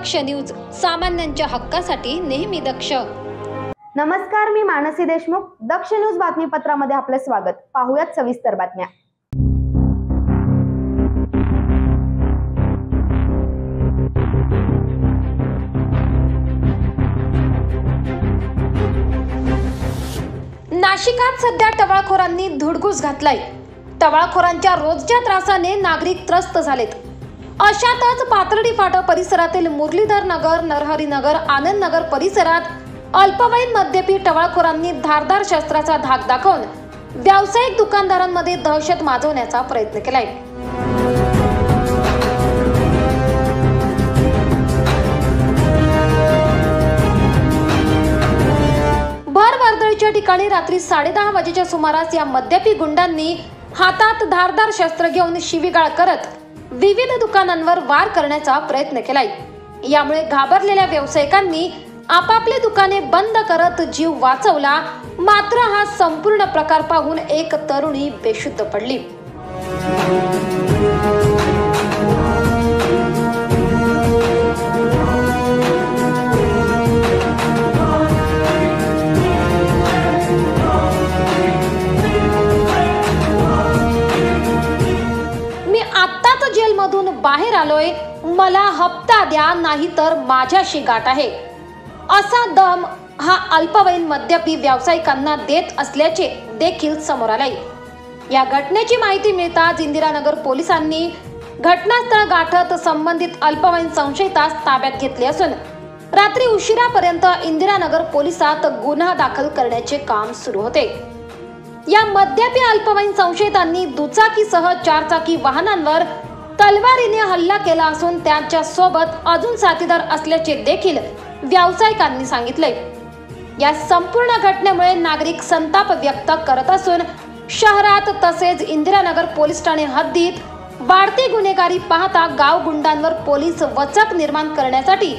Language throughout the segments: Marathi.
दक्ष न्यूज, सामान्यांच्या हक्कासाठी नेहमी दक्ष. नमस्कार, मी मानसी देशमुख. दक्ष न्यूज बातमीपत्रामध्ये आपले स्वागत. पाहूयात सविस्तर बातम्या. नाशिकात सध्या टवाळखोरांनी धुडगूस घातलाय. टवाळखोरांच्या रोजच्या त्रासाने नागरिक त्रस्त झालेत. अशातच पाथर्डी फाटा परिसरातील मुरलीधर नगर, नरहरी नगर, आनंद नगर परिसरात अल्पवयीन मद्यपी टवाळखोरांनी धारदार शस्त्राचा धाक दाखवून व्यावसायिक दुकानदारांमध्ये दहशत माजवण्याचा प्रयत्न केलाय. भर वर्दळीच्या ठिकाणी रात्री 10:30 वाजेच्या सुमारास या मद्यपी गुंडांनी हातात धारदार शस्त्र घेऊन शिवीगाळ करत विविध दुकानांवर वार करण्याचा प्रयत्न केलाय. यामुळे घाबरलेल्या व्यावसायिकांनी आपापले दुकाने बंद करत जीव वाचवला. मात्र हा संपूर्ण प्रकार पाहून एक तरुणी बेशुद्ध पडली. मी आत्ताच जेलमधून बाहेर आलोय, मला हप्ता द्या, नाहीतर माझ्याशी गाठ आहे, असा दम हा अल्पवयीन मद्यपी व्यावसायिकांना देत असल्याचे देखील समोर आले. या घटनेची माहिती मिळताच इंदिरानगर पोलिसांनी घटनास्थळ गाठत संबंधित अल्पवयीन संशयितास ताब्यात घेतले असून रात्री उशिरापर्यंत इंदिरानगर पोलिसात गुन्हा दाखल करण्याचे काम सुरू होते. या मद्यपी अल्पवयीन संशयितांनी दुचाकीसह 4 चाकी वाहनांवर तलवारीने हल्ला केला असून त्यांच्या सोबत अजून साथीदार असल्याचे देखील व्यावसायिकांनी सांगितले. या संपूर्ण घटनेमुळे नागरिक संताप व्यक्त करत असून शहरात तसेच इंदिरानगर पोलीस ठाणे हद्दीत वाढती गुन्हेगारी पाहता गाव गुंडांवर पोलीस वचक निर्माण करण्यासाठी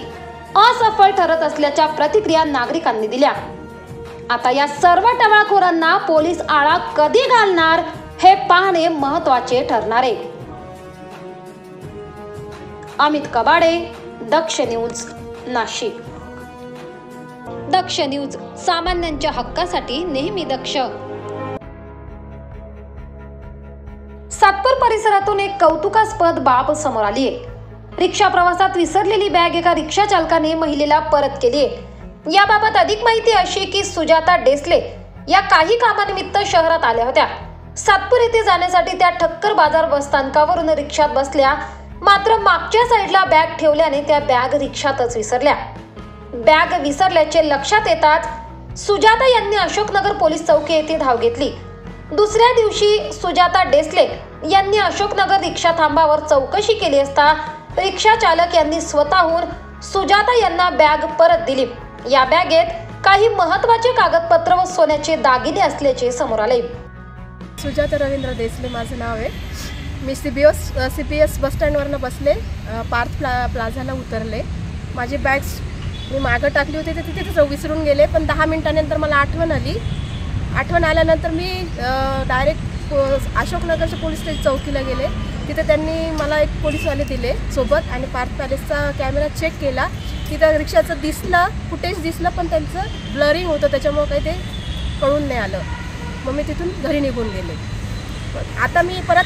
असफल ठरत असल्याच्या प्रतिक्रिया नागरिकांनी दिल्या. आता या सर्व टवाळखोरांना पोलीस आळा कधी घालणार हे पाहणे महत्त्वाचे ठरणार आहे. अमित कबाडे, दक्ष न्यूज, नाशिक. दक्ष न्यूज, सामान्यांच्या हक्कासाठी नेहमी दक्ष. सातपूर परिसरातून एक कौतुकास्पद बाब समोर आली आहे. रिक्षा प्रवासात विसरलेली बॅग एका रिक्षा चालकाने महिलेला परत केली आहे. याबाबत अधिक माहिती अशी की सुजाता डेसले या काही कामानिमित्त शहरात आल्या होत्या. सातपूर येथे जाण्यासाठी त्या ठक्कर बाजार बसस्थानकावरून रिक्षात बसल्या. मात्र मागच्या साईडला बॅग ठेवल्याने त्या बॅग रिक्षातच विसरल्या. बॅग विसरल्याचे लक्षात येताच सुजाता यांनी अशोकनगर पोलीस चौकी येथे धाव घेतली. दुसऱ्या दिवशी सुजाता डेसले यांनी अशोकनगर रिक्षा थांबावर चौकशी केली असता रिक्षा चालक यांनी स्वतःहून सुजाता यांना बॅग परत दिली. या बॅगेत काही महत्त्वाचे कागदपत्र व सोन्याचे दागिने असल्याचे समोर आले. सुजाता रवींद्र देसले माझं नाव आहे. मी CPS बस स्टँडवरनं बसले, पार्थ प्लाझाला उतरले. माझी बॅग्स मी मागं टाकली होती तर तिथेच विसरून गेले. पण 10 मिनिटानंतर मला आठवण आली. आठवण आल्यानंतर मी डायरेक्ट अशोकनगरच्या पोलीस स्टेशन चौकीला गेले. तिथे त्यांनी मला एक पोलीसवाले दिले सोबत आणि पार्थ पॅलेसचा कॅमेरा चेक केला. तिथं रिक्षाचं दिसलं, फुटेज दिसलं, पण त्यांचं ब्लरिंग होतं, त्याच्यामुळं काही ते कळून नाही आलं. मग मी तिथून घरी निघून गेले. आता मी परत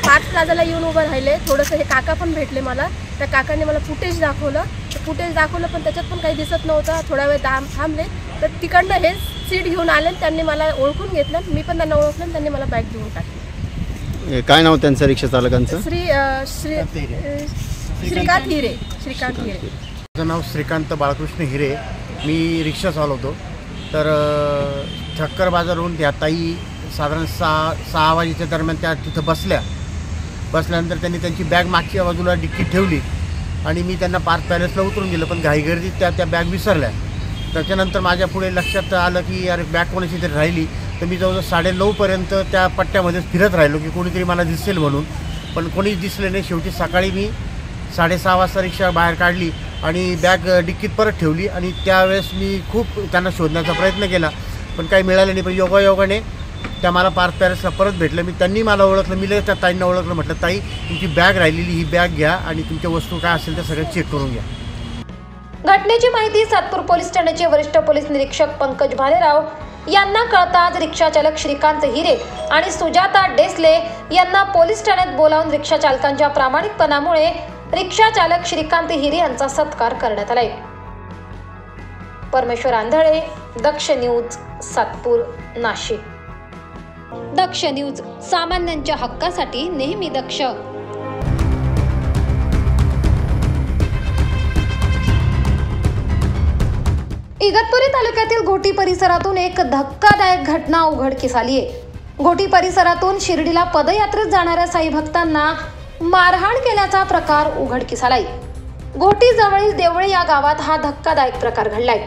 पार्थ प्लाझाला येऊन उभं राहिले. थोडंसं हे काका पण भेटले मला. त्या काकांनी मला फुटेज दाखवलं. फुटेज दाखवलं पण त्याच्यात पण काही दिसत नव्हतं. थोडा वेळ थांबले तर तिकडनं हे सीट घेऊन आले. त्यांनी मला ओळखून घेतलं. मी पण त्यांना ओळखलं. त्यांनी मला बॅग देऊन टाकली. काय नाव त्यांचं रिक्षा चालकांचं? श्रीकांत हिरे. माझं नाव श्रीकांत बाळकृष्ण हिरे. मी रिक्षा चालवतो. तर ठक्कर बाजारहून त्या ताई साधारण 6 वाजेच्या दरम्यान त्या तिथं बसल्यानंतर त्यांनी त्यांची बॅग मागच्या बाजूला डिक्कीत ठेवली आणि मी त्यांना पार्थ पॅलेसला उतरून गेलं. पण घाईगर्दीत त्या बॅग विसरल्या. त्याच्यानंतर माझ्या पुढे लक्षात आलं की अरे बॅग कोणाची तरी राहिली. तर मी जवळजवळ 9:30पर्यंत त्या पट्ट्यामध्ये फिरत राहिलो की कोणीतरी मला दिसेल म्हणून. पण कोणीच दिसले नाही. शेवटी सकाळी मी 6:30 वाजता रिक्षा बाहेर काढली आणि बॅग डिक्कीत परत ठेवली. आणि त्यावेळेस मी खूप त्यांना शोधण्याचा प्रयत्न केला पण काही मिळालं नाही. पण योगायोगाने त्या मला पार्थ पॅलेसला परत भेटलं. त्यांनी मला ओळखलं. मी त्या ताईंना ओळखलं. म्हटलं ताई तुमची बॅग राहिलेली, ही बॅग घ्या आणि तुमच्या वस्तू काय असेल त्या सगळ्या चेक करून घ्या. घटनेची माहिती सातपूर पोलीस ठाण्याचे वरिष्ठ पोलीस निरीक्षक पंकज भालेराव यांना कळताच रिक्षा चालक श्रीकांत हिरे आणि सुजाता डेसले यांना पोलीस ठाण्यात बोलावून रिक्षा चालकांच्या प्रामाणिकपणामुळे रिक्षा चालक श्रीकांत हिरे यांचा सत्कार करण्यात आलाय। परमेश्वर आंधळे, दक्ष न्यूज, सातपूर, नाशिक। दक्ष न्यूज, सामान्यांच्या हक्कासाठी नेहमी दक्ष। इगतपुरी तालुक्यातील घोटी परिसरातून एक धक्कादायक घटना उघडकीस आली आहे। घोटी परिसरातून शिर्डीला पदयात्रेत जाणाऱ्या साई भक्तांना मारहाण केल्याचा प्रकार उघडकीस आलाय। घोटी जवळील देवळे या गावात हा धक्कादायक प्रकार घडलाय।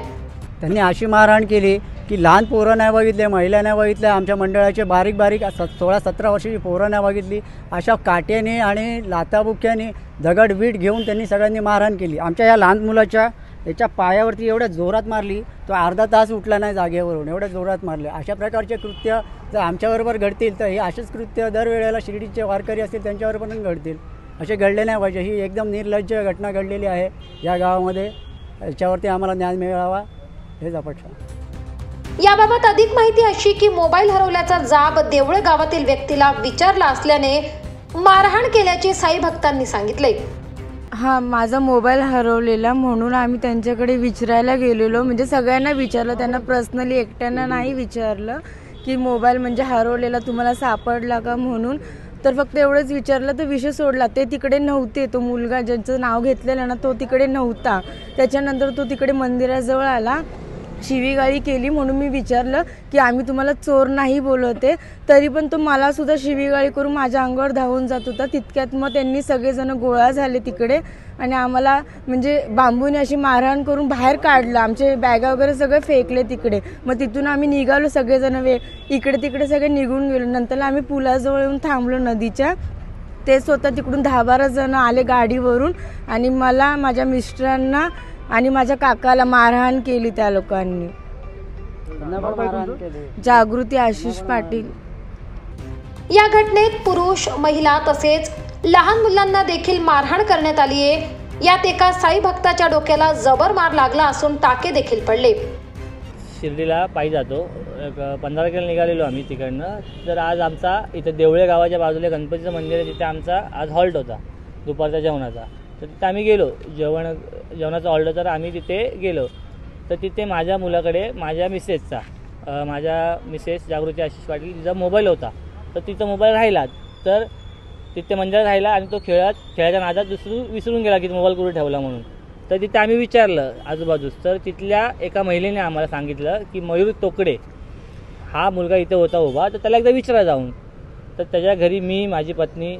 त्यांनी अशी मारहाण केली की लहान पोरं नाही बघितले, महिला नाही बघितल्या, आमच्या मंडळाचे बारीक 16-17 वर्षाची पोरं नाही बघितली, अशा काट्याने आणि लाथाबुक्याने दगडवीट घेऊन त्यांनी सगळ्यांनी मारहाण केली। आमच्या या लहान मुलाच्या याच्या पायावरती एवढ्या जोरात मारली, तो अर्धा तास उठला नाही जागेवरून, एवढ्या जोरात मारले। अशा प्रकारचे कृत्य जर आमच्याबरोबर घडतील तर हे असेच कृत्य दरवेळेला शिर्डीचे वारकरी असतील त्यांच्यावर पण घडतील। असे घडले नाही पाहिजे। ही एकदम निर्लज्ज घटना घडलेली आहे या गावामध्ये। याच्यावरती आम्हाला न्याय मिळावा हेच अपेक्षा। याबाबत अधिक माहिती अशी की मोबाईल हरवल्याचा जाब देवळे गावातील व्यक्तीला विचारला असल्याने मारहाण केल्याचे साई भक्तांनी सांगितले। हां, माझा मोबाईल हरवलेला म्हणून आम्ही त्यांच्याकडे विचारायला गेलेलो, म्हणजे सगळ्यांना विचारलं, त्यांना पर्सनली एकट्यानं नाही विचारलं की मोबाईल म्हणजे हरवलेला तुम्हाला सापडला का म्हणून, तर फक्त एवढंच विचारलं तर विषय सोडला। ते तिकडे नव्हते, तो मुलगा ज्यांचं नाव घेतलेलं ना तो तिकडे नव्हता। त्याच्यानंतर तो तिकडे मंदिराजवळ आला, शिवीगाळी केली म्हणून मी विचारलं की आम्ही तुम्हाला चोर नाही बोलवते, तरी पण तो मला सुद्धा शिवीगाळी करून माझ्या अंगावर धावून जात होता। तितक्यात मग त्यांनी सगळेजण गोळा झाले तिकडे आणि आम्हाला म्हणजे बांबूने अशी मारहाण करून बाहेर काढलं। आमचे बॅगा वगैरे सगळे फेकले तिकडे। मग तिथून आम्ही निघालो सगळेजण, इकडे तिकडे सगळे निघून गेलो। नंतर आम्ही पुलाजवळ येऊन थांबलो नदीच्या। ते स्वतः तिकडून 10-12 जण आले गाडीवरून आणि मला, माझ्या मिस्टरांना आणि माझ्या काकाला मारहाण केली त्या लोकांनी। जागृती आशिष पाटील। या घटनेत पुरुष, महिला तसेच लहान मुलांना देखील मारहाण करण्यात आली आहे। यात एका साई भक्ताच्या डोक्याला जबर मार लागला असून टाके देखील पडले। शिर्डीला पायी जातो, 15 किलो निघालेलो आम्ही तिकडनं। तर आज आमचा इथं देवळे गावाच्या बाजूला गणपतीचं मंदिर आहे, तिथे आमचा आज हॉल्ट होता दुपारच्या जेवणाचा। तर तिथे आम्ही गेलो, जेवणाचा ऑर्डर, तर आम्ही तिथे गेलो। तर तिथे माझ्या मुलाकडे माझ्या मिसेस जागृती आशिष पाटील तिचा मोबाईल होता। तर तिचा मोबाईल राहिला, तर तिथे मंदिरात राहिला आणि तो खेळाच्या नादात विसरून गेला की मोबाईल कुठे ठेवला म्हणून। तर तिथे आम्ही विचारलं आजूबाजूस, तर तिथल्या एका महिलेने आम्हाला सांगितलं की मयूर तोकडे हा मुलगा इथे होता उभा, तर त्याला एकदा विचारा जाऊन। तर त्याच्या घरी मी, माझी पत्नी,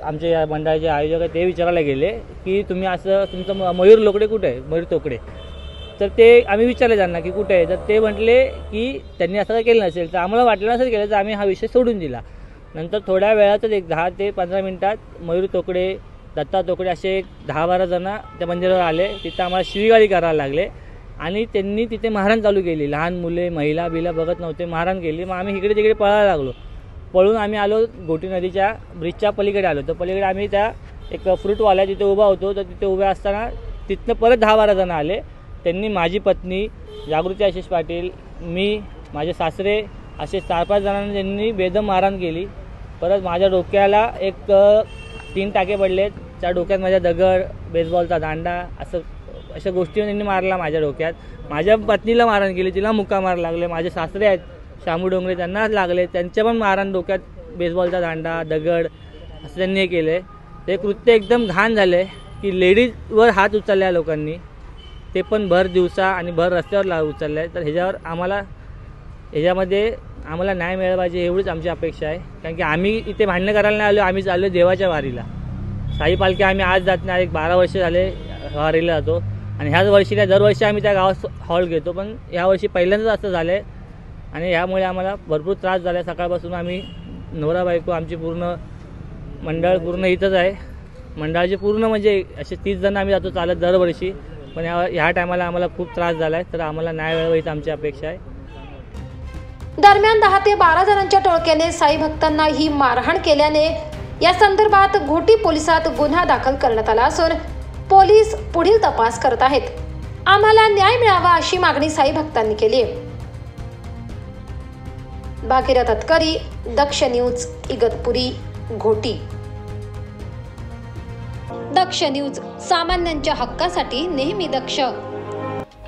आमचे या मंडळाचे आयोजक आहे ते विचारायला गेले की तुम्ही असं, तुमचं मयूर लोकडे कुठे आहे, मयूर तोकडे। तर ते आम्ही विचारले त्यांना की कुठे आहे, तर ते म्हटले की त्यांनी असं काय केलं नसेल। तर आम्हाला वाटलं नसेल केलं, तर आम्ही हा विषय सोडून दिला। नंतर थोड्या वेळातच एक 10 ते 15 मिनिटात मयूर तोकडे, दत्ता तोकडे असे 10-12 जण त्या मंदिरावर आले। तिथं आम्हाला शिवीगाळी करायला लागले आणि त्यांनी तिथे मारहाण चालू केली। लहान मुले, महिला बघत नव्हते, मारहाण केली। मग आम्ही इकडे तिकडे पळायला लागलो। पळून आम्ही आलो घोटी नदीच्या ब्रिजच्या पलीकडे आलो। तर पलीकडे आम्ही त्या एक फ्रूटवाल्या तिथे उभा होतो। तर तिथे उभे असताना तिथनं परत 10-12 जण आले। त्यांनी माझी पत्नी जागृती आशिष पाटील, मी, माझे सासरे असे 4-5 जणांना त्यांनी बेदम मारहाण केली। परत माझ्या डोक्याला एक 3 टाके पडलेत, त्या डोक्यात माझ्या दगड, बेसबॉलचा दांडा अशा गोष्टी त्यांनी मारला माझ्या डोक्यात। माझ्या पत्नीला मारहाण केली, तिला मुक्का मार लागले। माझे सासरे आहेत शामू डोंगरे, त्यांना लागले, त्यांच्या पण मारहाण, डोक्यात बेसबॉलचा दांडा, दगड असं त्यांनी हे केलं। ते कृत्य एकदम घाण झालं की लेडीजवर हात उचलल्या लोकांनी, ते पण भर दिवसा आणि भर रस्त्यावर उचलले आहे। तर ह्याच्यामध्ये आम्हाला न्याय मिळाला पाहिजे एवढीच आमची अपेक्षा आहे। कारण की आम्ही इथे भांडणं करायला नाही आलो, आम्ही चाललो देवाच्या वारीला। साई पालखी आम्ही आज जात नाही, 12 वर्ष झाले वारीला जातो आणि ह्याच वर्षीला दरवर्षी आम्ही त्या गावात हॉल घेतो, पण यावर्षी पहिल्यांदाच असं झालं आहे आणि यामुळे आम्हाला भरपूर त्रास झाला आहे। सकाळपासून आम्ही नवरा बायको, आमची पूर्ण मंडळ पूर्ण इथंच आहे। मंडळाचे पूर्ण म्हणजे असे 30 जण आम्ही जातो चालत दरवर्षी, पण ह्या टायमाला आम्हाला खूप त्रास झाला आहे। तर आम्हाला न्याय मिळावा हीच आमची अपेक्षा आहे। दरम्यान 10 ते 12 जणांच्या टोळक्याने साई भक्तांना ही मारहाण केल्याने या संदर्भात घोटी पोलिसात गुन्हा दाखल करण्यात आला असून पोलीस पुढील तपास करत आहेत. आम्हाला न्याय मिळावा अशी मागणी साई भक्तांनी केली आहे. भागीरथ अतकरी, दक्ष न्यूज, इगतपुरी, घोटी. दक्ष न्यूज, सामान्यांच्या हक्कासाठी नेहमी दक्ष.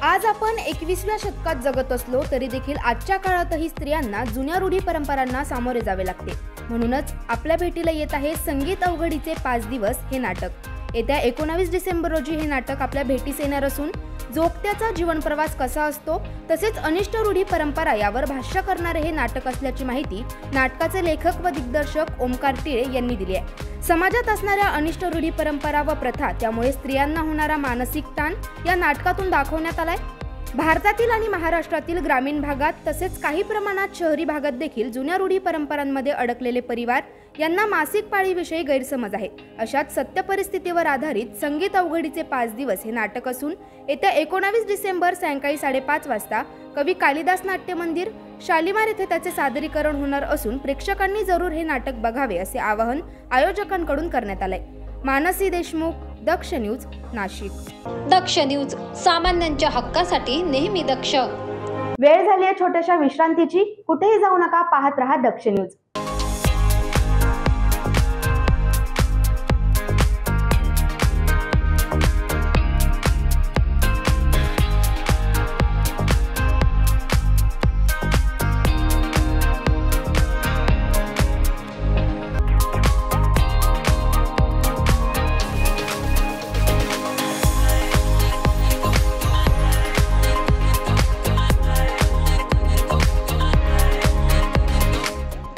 आज आपण 21व्या शतकात जगत असलो तरी देखील आजच्या काळातही स्त्रियांना जुन्या रूढी परंपरांना सामोरे जावे लागते. म्हणूनच आपल्या भेटीला येत आहे संगीत अवघडीचे 5 दिवस हे नाटक. येत्या 19 डिसेंबर रोजी हे नाटक आपल्या भेटीस येणार असून जोगत्याचा जीवन प्रवास कसा असतो तसेच अनिष्ट रूढी परंपरा यावर भाष्य करणारे हे नाटक असल्याची माहिती नाटकाचे लेखक व दिग्दर्शक ओमकार टिळे यांनी दिली आहे. समाजात असणाऱ्या अनिष्ट रूढी परंपरा व प्रथा त्यामुळे स्त्रियांना होणारा मानसिक ताण या नाटकातून दाखवण्यात आलाय. भारतातील आणि महाराष्ट्रातील ग्रामीण भागात तसेच काही प्रमाणात शहरी भागात देखील जुन्या रूढी परंपरांमध्ये अडकलेले परिवार यांना मासिक पाळीविषयी गैरसमज आहे. अशाच सत्य परिस्थितीवर आधारित संगीत अवघडीचे 5 दिवस हे नाटक असून येत्या 19 डिसेंबर सायंकाळी 5:30 वाजता कवी कालिदास नाट्य मंदिर शालिमार येथे त्याचे सादरीकरण होणार असून प्रेक्षकांनी जरूर हे नाटक बघावे असे आवाहन आयोजकांकडून करण्यात आले. मानसी देशमुख, दक्ष न्यूज, नाशिक. दक्ष न्यूज, सामान्यांच्या हक्कासाठी नेहमी दक्ष. वेळ झाली आहे छोट्याशा विश्रांतीची. कुठेही जाऊ नका, पाहत रहा दक्ष न्यूज.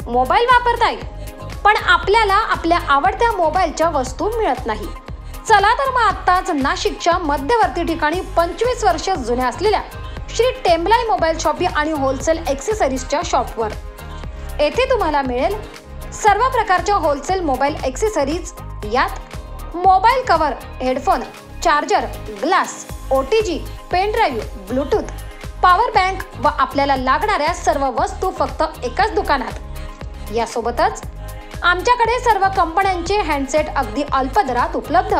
मोबाईल वापरताय पण आपल्याला आपल्या आवडत्या मोबाईलच्या वस्तू मिळत नाही. चला तर मग आत्ताच नाशिकच्या मध्यवर्ती ठिकाणी 25 वर्ष जुन्या असलेल्या श्री टेम्बलाई मोबाईल शॉपी आणि होलसेल ॲक्सेसरीजच्या शॉपवर. येथे तुम्हाला मिळेल सर्व प्रकारच्या होलसेल मोबाईल ॲक्सेसरीज. यात mobile cover, headphone, charger, glass, OTG, pen drive, Bluetooth, power bank व आपल्याला लागणाऱ्या सर्व वस्तू फक्त एकाच दुकानात. यासोबतच आमच्याकडे सर्व कंपन्यांचे हँडसेट अगदी अल्प दरात उपलब्ध.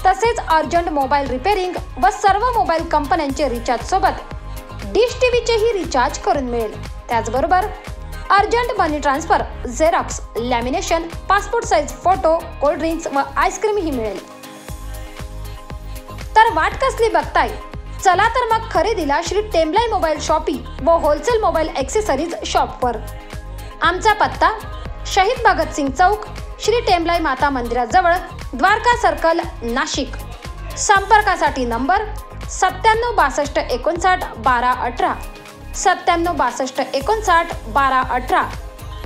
तसेच अर्जंट मोबाईल रिपेअरिंग व सर्व मोबाईल कंपन्यांचे रिचार्ज सोबत डिश टीव्हीचेही रिचार्ज करून मिळेल. त्याचबरोबर urgent money transfer, xerox, lamination, passport size photo, cold drinks व आईस्क्रीमही मिळेल. तर वाट कसली बघताय? चला तर मग खरेदीला श्री टेम्बलाई मोबाईल शॉपी व होलसेल मोबाईल ॲक्सेसरीज शॉपवर. आमचा पत्ता शहीद भगतसिंग चौक, श्री टेम्बलाई माता मंदिराजवळ, द्वारका सर्कल, नाशिक. संपर्कासाठी नंबर 9762 59 12 18, 9762 59 12 18.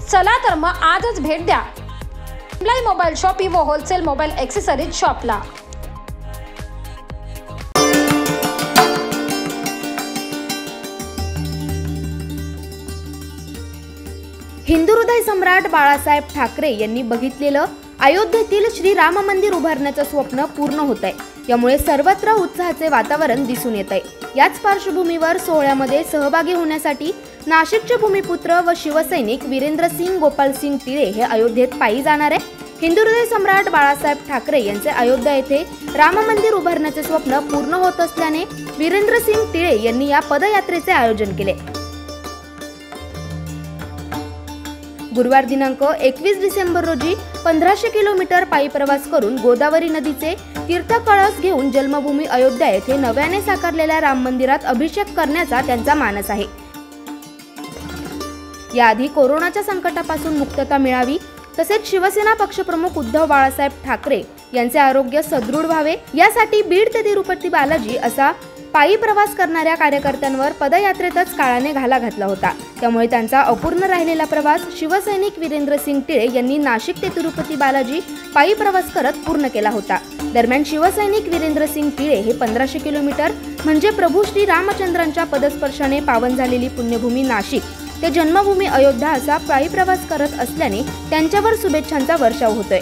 चला तर मग आजच भेट द्या टेम्बलाई मोबाईल शॉपी व होलसेल मोबाईल ॲक्सेसरीज शॉपला. हिंदू हृदय सम्राट बाळासाहेब ठाकरे यांनी बघितलेलं अयोध्येतील श्री राम मंदिर उभारण्याचं स्वप्न पूर्ण होत आहे. यामुळे सर्वत्र उत्साहाचे वातावरण दिसून येत आहे. याच पार्श्वभूमीवर सोहळ्यामध्ये सहभागी होण्यासाठी नाशिकचे भूमिपुत्र व शिवसैनिक वीरेंद्रसिंग गोपालसिंग टिळे हे अयोध्येत पायी जाणार आहे. हिंदू हृदय सम्राट बाळासाहेब ठाकरे यांचे अयोध्या येथे राम मंदिर उभारण्याचे स्वप्न पूर्ण होत असल्याने वीरेंद्रसिंग टिळे यांनी या पदयात्रेचे आयोजन केले. गुरुवार दिनांक 21 डिसेंबर रोजी 1500 किलोमीटर पायी प्रवास करून गोदावरी नदीचे तीर्थकळस घेऊन जन्मभूमी अयोध्या येथे नव्याने साकारलेल्या राम मंदिरात अभिषेक करण्याचा त्यांचा मानस आहे. याआधी कोरोनाच्या संकटापासून मुक्तता मिळावी तसेच शिवसेना पक्षप्रमुख उद्धव बाळासाहेब ठाकरे यांचे आरोग्य सदृढ व्हावे यासाठी बीड ते तिरुपती बालाजी असा पायी प्रवास करणाऱ्या कार्यकर्त्यांवर पदयात्रेतच काळाने घाला घातला होता. त्यामुळे त्यांचा अपूर्ण राहिलेला प्रवास शिवसैनिक वीरेंद्रसिंग टिळे यांनी नाशिक ते तिरुपती बालाजी पायी प्रवास करत पूर्ण केला होता. दरम्यान शिवसैनिक वीरेंद्रसिंग टिळे हे 1500 किलोमीटर म्हणजे प्रभू श्री रामचंद्रांच्या पदस्पर्शाने पावन झालेली पुण्यभूमी नाशिक ते जन्मभूमी अयोध्या असा पायी प्रवास करत असल्याने त्यांच्यावर शुभेच्छांचा वर्षाव होतोय.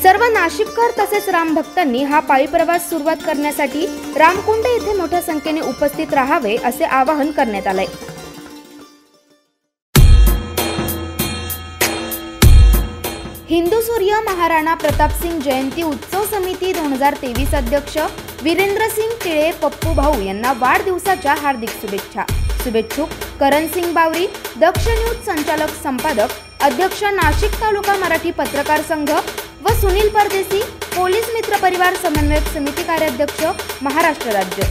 सर्व नाशिककर तसेच राम भक्तांनी हा पायी प्रवास सुरुवात करण्यासाठी रामकुंड येथे मोठ्या संख्येने उपस्थित राहावे असे आवाहन करण्यात आले. हिंदू सूर्य महाराणा प्रतापसिंग जयंती उत्सव समिती 2023 अध्यक्ष वीरेंद्रसिंग टिळे पप्पू भाऊ यांना वाढदिवसाच्या हार्दिक शुभेच्छा। शुभेच्छुक करणसिंग बावरी, दक्ष न्यूज संचालक संपादक अध्यक्ष नाशिक तालुका मराठी पत्रकार संघ व सुनील परदेसी, पोलीस मित्र परिवार समन्वयक समिती कार्याध्यक्ष महाराष्ट्र राज्य।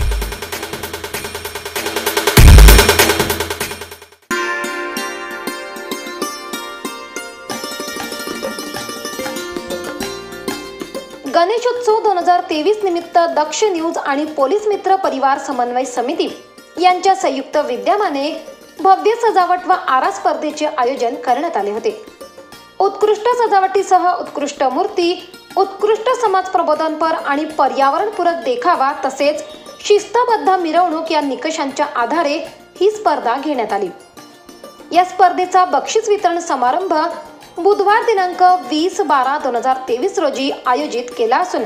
गणेशोत्सव 2023 निमित्त दक्ष न्यूज आणि पोलीस मित्र परिवार समन्वय समिती यांच्या संयुक्त विद्यमाने भव्य सजावट व आरास स्पर्धेचे आयोजन करण्यात आले होते। उत्कृष्ट सजावटीसह उत्कृष्ट मूर्ती, उत्कृष्ट समाज प्रबोधनपर आणि पर्यावरणपूरक देखावा तसेच शिस्तबद्ध मिरवणूक या निकषांच्या आधारे ही स्पर्धा घेण्यात आली। या स्पर्धेचा बक्षीस वितरण समारंभ बुधवार दिनांक 20/12/2023 रोजी आयोजित केला असून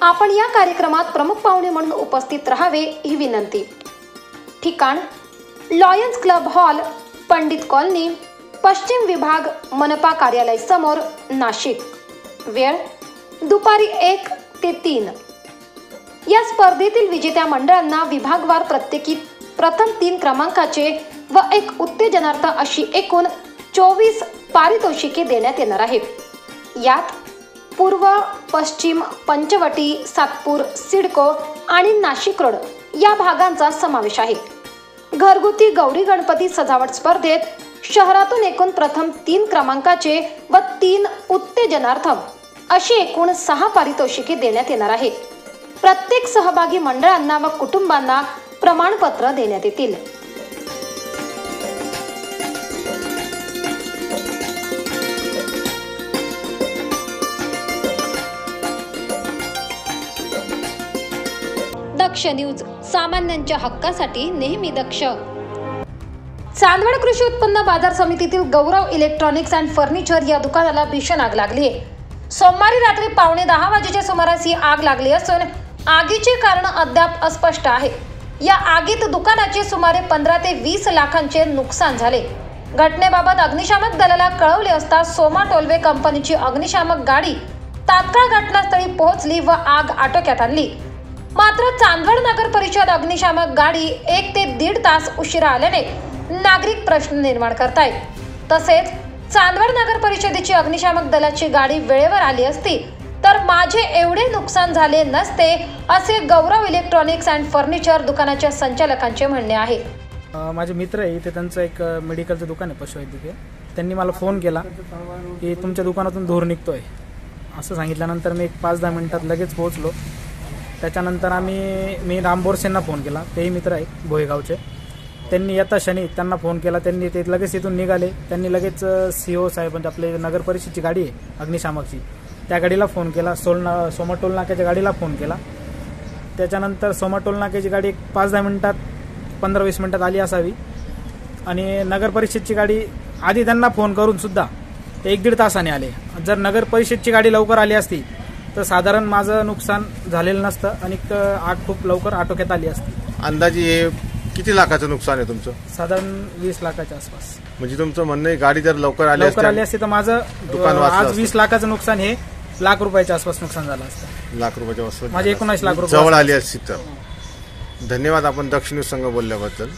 आपण या कार्यक्रमात प्रमुख पाहुणे म्हणून उपस्थित राहावे ही विनंती। ठिकाण Lions club hall, Pandit colony, पश्चिम विभाग, मनपा कार्यालय समोर, नाशिक। वेळ दुपारी 1 ते 3। या स्पर्धेतील विजेत्या मंडळांना विभागवार प्रत्येकी प्रथम 3 क्रमांकाचे व 1 उत्तेजनार्थ अशी एकूण 24 पारितोषिके देण्यात येणार आहे। यात पूर्व, पश्चिम, पंचवटी, सातपूर, सिडको आणि नाशिक रोड या भागांचा समावेश आहे। घरगुती गौरी गणपती सजावट स्पर्धेत शहरातून एकूण प्रथम 3 क्रमांकाचे व 3 उत्तेजनार्थ अशी एकूण 6 पारितोषिके देण्यात येणार आहे। प्रत्येक सहभागी मंडळांना व कुटुंबांना प्रमाणपत्र देण्यात येतील। दक्ष न्यूज, सामान्यांच्या हक्कासाठी नेहमी दक्ष। चांदवड कृषी उत्पन्न बाजार समितीतील गौरव इलेक्ट्रॉनिक्स अँड फर्निचर या दुकानाला भीषण आग लागली आहे। सोमवारी रात्री 9:15 वाजेच्या सुमारास ही आग लागली असून आगीचे कारण अद्याप अस्पष्ट आहे। या आगीत दुकानाचे सुमारे 15 ते 20 लाखांचे नुकसान झाले। घटनेबाबत अग्निशामक दलाला कळवले असता सोमा टोल्वे कंपनीची अग्निशामक गाडी तात्काळ घटनास्थळी पोहोचली व आग आटोक्यात आणली। मात्र चांदवड नगर परिषद अग्निशामक गाडी 1 ते 1.5 तास उशिरा आल्याने नागरिक प्रश्न निर्माण करतायत। तसेच चांदवड नगर परिषदेची अग्निशामक दलाची गाडी वेळेवर आली असती तर माझे एवढे नुकसान झाले नसते, असे गौरव इलेक्ट्रॉनिक्स अँड फर्निचर दुकानाच्या संचालकांचे म्हणणे आहे। माझे मित्र आहे इथे, त्यांचं एक मेडिकलचं दुकान आहे पशुवैद्यकीय। त्यांनी मला फोन केला की तुमच्या दुकानातून धूर निघतोय असं सांगितल्यानंतर मी एक 5-10 मिनिटात लगेच पोहोचलो। त्याच्यानंतर मी राम बोरसेंना फोन केला, तेही मित्र आहेत भोयगावचे। त्यांनी येता क्षणी त्यांना फोन केला, त्यांनी ते लगेच इथून निघाले। त्यांनी लगेच CO साहेब म्हणजे आपले नगर परिषदची गाडी आहे अग्निशामकची, त्या गाडीला फोन केला। सोमा टोल नाक्याच्या गाडीला फोन केला। त्याच्यानंतर सोमा टोल नाक्याची गाडी एक 5-10 मिनिटात 15-20 मिनिटात आली असावी आणि नगर परिषदची गाडी आधी त्यांना फोन करून सुद्धा ते 1-1.5 तासाने आले। जर नगर परिषदची गाडी लवकर आली असती तर साधारण माझं नुकसान झालेलं नसतं आणि आग खूप लवकर आटोक्यात आली असती। अंदाजे किती लाखाचं नुकसान आहे तुमचं? साधारण 20 लाखाच्या आसपास। म्हणजे तुमचं म्हणणं आहे गाडी जर लवकर आली असती तर माझं दुकान आज 20 लाखाचं नुकसान हे लाख रुपयाच्या आसपास नुकसान झालं असतं। लाख रुपयाच्या आसपास माझे 19 लाख रुपये जवळ आली असती तर। धन्यवाद आपण दक्ष न्यूज संघ बोलल्याबद्दल।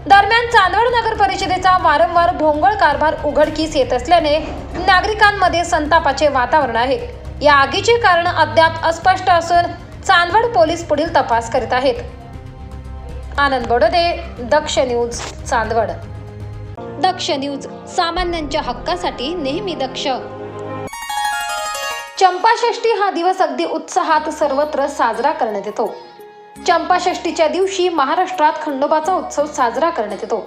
दरम्यान चांदवड नगर परिषदेचा वारंवार भोंगळ कारभार उघडकीस येत असल्याने नागरिकांमध्ये संतापाचे वातावरण आहे। या आगीचे कारण अद्याप अस्पष्ट असून चांदवड पोलीस पुढील तपास करीत आहेत। आनंद बडोदे, दक्ष न्यूज, चांदवड। दक्ष न्यूज, सामान्यांच्या हक्कासाठी नेहमी दक्ष। चंपाषष्ठी हा दिवस अगदी उत्साहात सर्वत्र साजरा करण्यात येतो। चंपाषष्ठीच्या दिवशी महाराष्ट्रात खंडोबाचा उत्सव साजरा करण्यात येतो।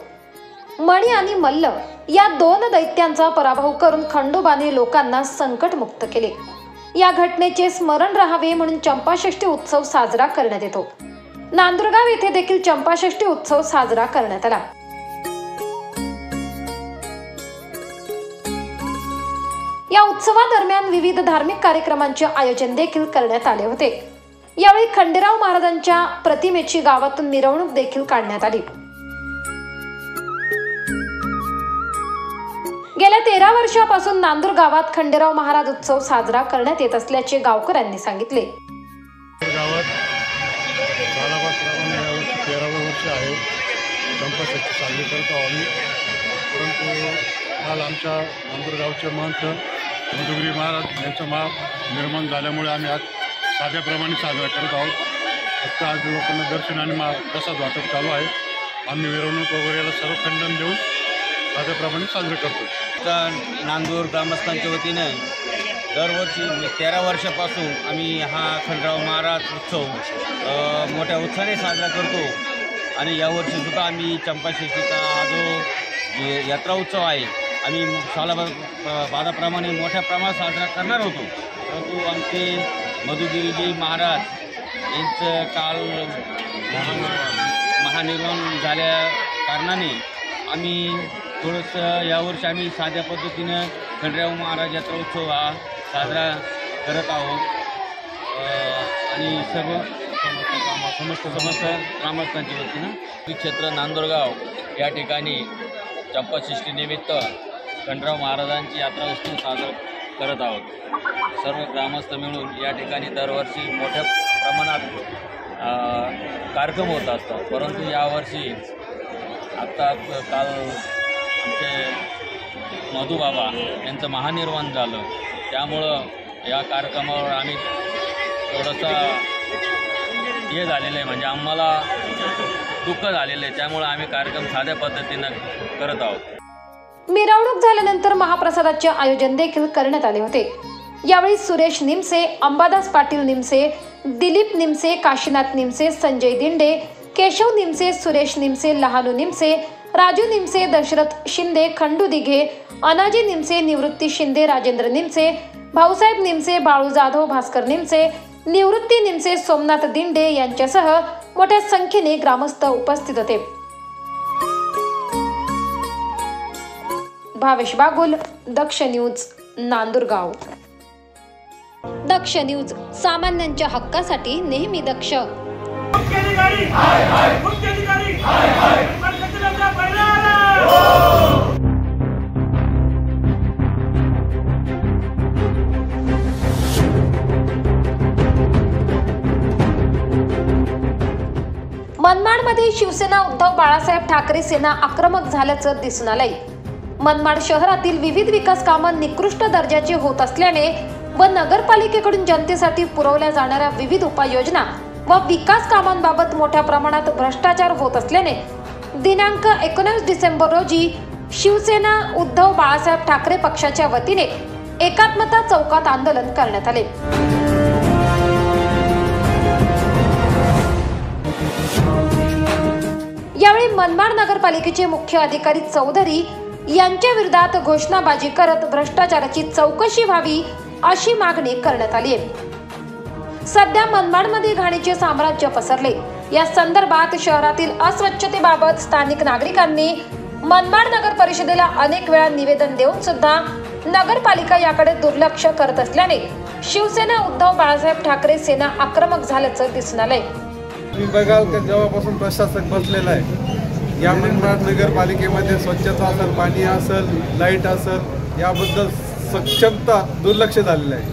मणी आणि मल्ल या 2 दैत्यांचा पराभव करून खंडोबाने लोकांना संकटमुक्त केले। या घटनेचे स्मरण राहावे म्हणून चंपाषष्ठी उत्सव साजरा करण्यात येतो। नांदुरगाव येथे देखील चंपाषष्ठी उत्सव साजरा करण्यात आला। या उत्सवादरम्यान विविध धार्मिक कार्यक्रमांचे आयोजन देखील करण्यात आले होते। यावेळी खंडेराव महाराजांच्या प्रतिमेची गावातून मिरवणूक देखील काढण्यात आली। गेल्या 13 वर्षापासून नांदूर गावात खंडेराव महाराज उत्सव साजरा करण्यात येत असल्याचे गावकऱ्यांनी सांगितले. गावात 13वे वर्ष आहे चंपाषष्ठी साजरी करत आहोत आम्ही. परंतु काल आमच्या नांदूर गावचे महंत मधुगिरी महाराज यांचं निर्माण झाल्यामुळे आम्ही आज साध्याप्रमाणे साजरा करत आहोत. फक्त आज लोकांना दर्शन आणि प्रसाद वाटप चालू आहे. आम्ही मिरवणूक वगैरे याला सर्व खंडन देऊन साध्याप्रमाणे साजरे करतो. नांदूर ग्रामस्थांच्या वतीने दरवर्षी 13 वर्षापासून आम्ही हा खंडेराव महाराज उत्सव मोठ्या उत्साहाने साजरा करतो. आणि यावर्षीसुद्धा आम्ही चंपाषष्ठीचा जो यात्रा उत्सव आहे आम्ही बादाप्रमाणे मोठ्या प्रमाणात साजरा करणार होतो. परंतु आमचे मधुगिरीजी महाराज यांचं काल महानिर्वाण झाल्या कारणाने आम्ही थोडंसं यावर्षी आम्ही साध्या पद्धतीनं खंडेराव महाराज यात्रा उत्सव हा साजरा करत आहोत. आणि सर्व समस्त ग्रामस्थांच्या वतीनं क्षेत्र नांदूरगाव या ठिकाणी चंपाषष्ठीनिमित्त खंडेराव महाराजांची यात्रा उत्सव साजरा करत आहोत. सर्व ग्रामस्थ मिळून या ठिकाणी दरवर्षी मोठ्या प्रमाणात कार्यक्रम होत असतात. परंतु यावर्षी आत्ता काल आमचे मधुबाबा यांचं महानिर्वाण झालं, त्यामुळं या कार्यक्रमावर आम्ही थोडंसं हे झालेलं आहे, म्हणजे आम्हाला दुःख झालेलं आहे. त्यामुळे आम्ही कार्यक्रम साध्या पद्धतीनं करत आहोत. मिरवणूक झाल्यानंतर महाप्रसादाचे आयोजन देखील करण्यात आले होते. यावेळी सुरेश निमसे, अंबादास पाटील निमसे, दिलीप निमसे, काशीनाथ निमसे, संजय दिंडे, केशव निमसे, सुरेश निमसे, लहानू निमसे, राजू निमसे, दशरथ शिंदे, खंडू दिघे, अनाजी निमसे, निवृत्ती शिंदे, राजेंद्र निमसे, भाऊसाहेब निमसे, बाळू जाधव, भास्कर निमसे, निवृत्ती निमसे, सोमनाथ दिंडे यांच्यासह मोठ्या संख्येने ग्रामस्थ उपस्थित होते. भावेश बागुल, दक्ष न्यूज, नांदूरगाव. दक्ष न्यूज, सामान्यांच्या हक्कासाठी नेहमी दक्ष. मनमाडमध्ये शिवसेना उद्धव बाळासाहेब ठाकरे सेना आक्रमक झाल्याचं दिसून आलंय. मनमाड शहरातील विविध विकास कामं निकृष्ट दर्जाची होत असल्याने व नगरपालिकेकडून जनतेसाठी पुरवल्या जाणाऱ्या विविध उपाययोजना व विकास कामांबाबत मोठ्या प्रमाणात भ्रष्टाचार होत असल्याने दिनांक 19 डिसेंबर रोजी शिवसेना उद्धव बाळासाहेब ठाकरे पक्षाच्या वतीने एकात्मता चौकात आंदोलन करण्यात आले. यावेळी मनमाड नगरपालिकेचे मुख्य अधिकारी चौधरी यांच्या विरोधात घोषणाबाजी करत भ्रष्टाचाराची चौकशी व्हावी अशी मागणी करण्यात आली आहे. सध्या मनमाडमध्ये घाणीचे साम्राज्य पसरले. या संदर्भात शहरातील अस्वच्छतेबाबत स्थानिक नागरिकांनी मनमाड नगर परिषदेला अनेक वेळा निवेदन देऊन सुद्धा नगरपालिका याकडे दुर्लक्ष करत असल्याने शिवसेना उद्धव बाळासाहेब ठाकरे सेना आक्रमक झाल्याचं दिसून आलंय. तुम्ही बघाल का जेव्हापासून प्रशासक बसलेला आहे या मनमाड नगरपालिकेमध्ये स्वच्छता असेल, पाणी असेल, लाईट असेल, याबद्दल सक्षमता दुर्लक्ष झालेलं आहे.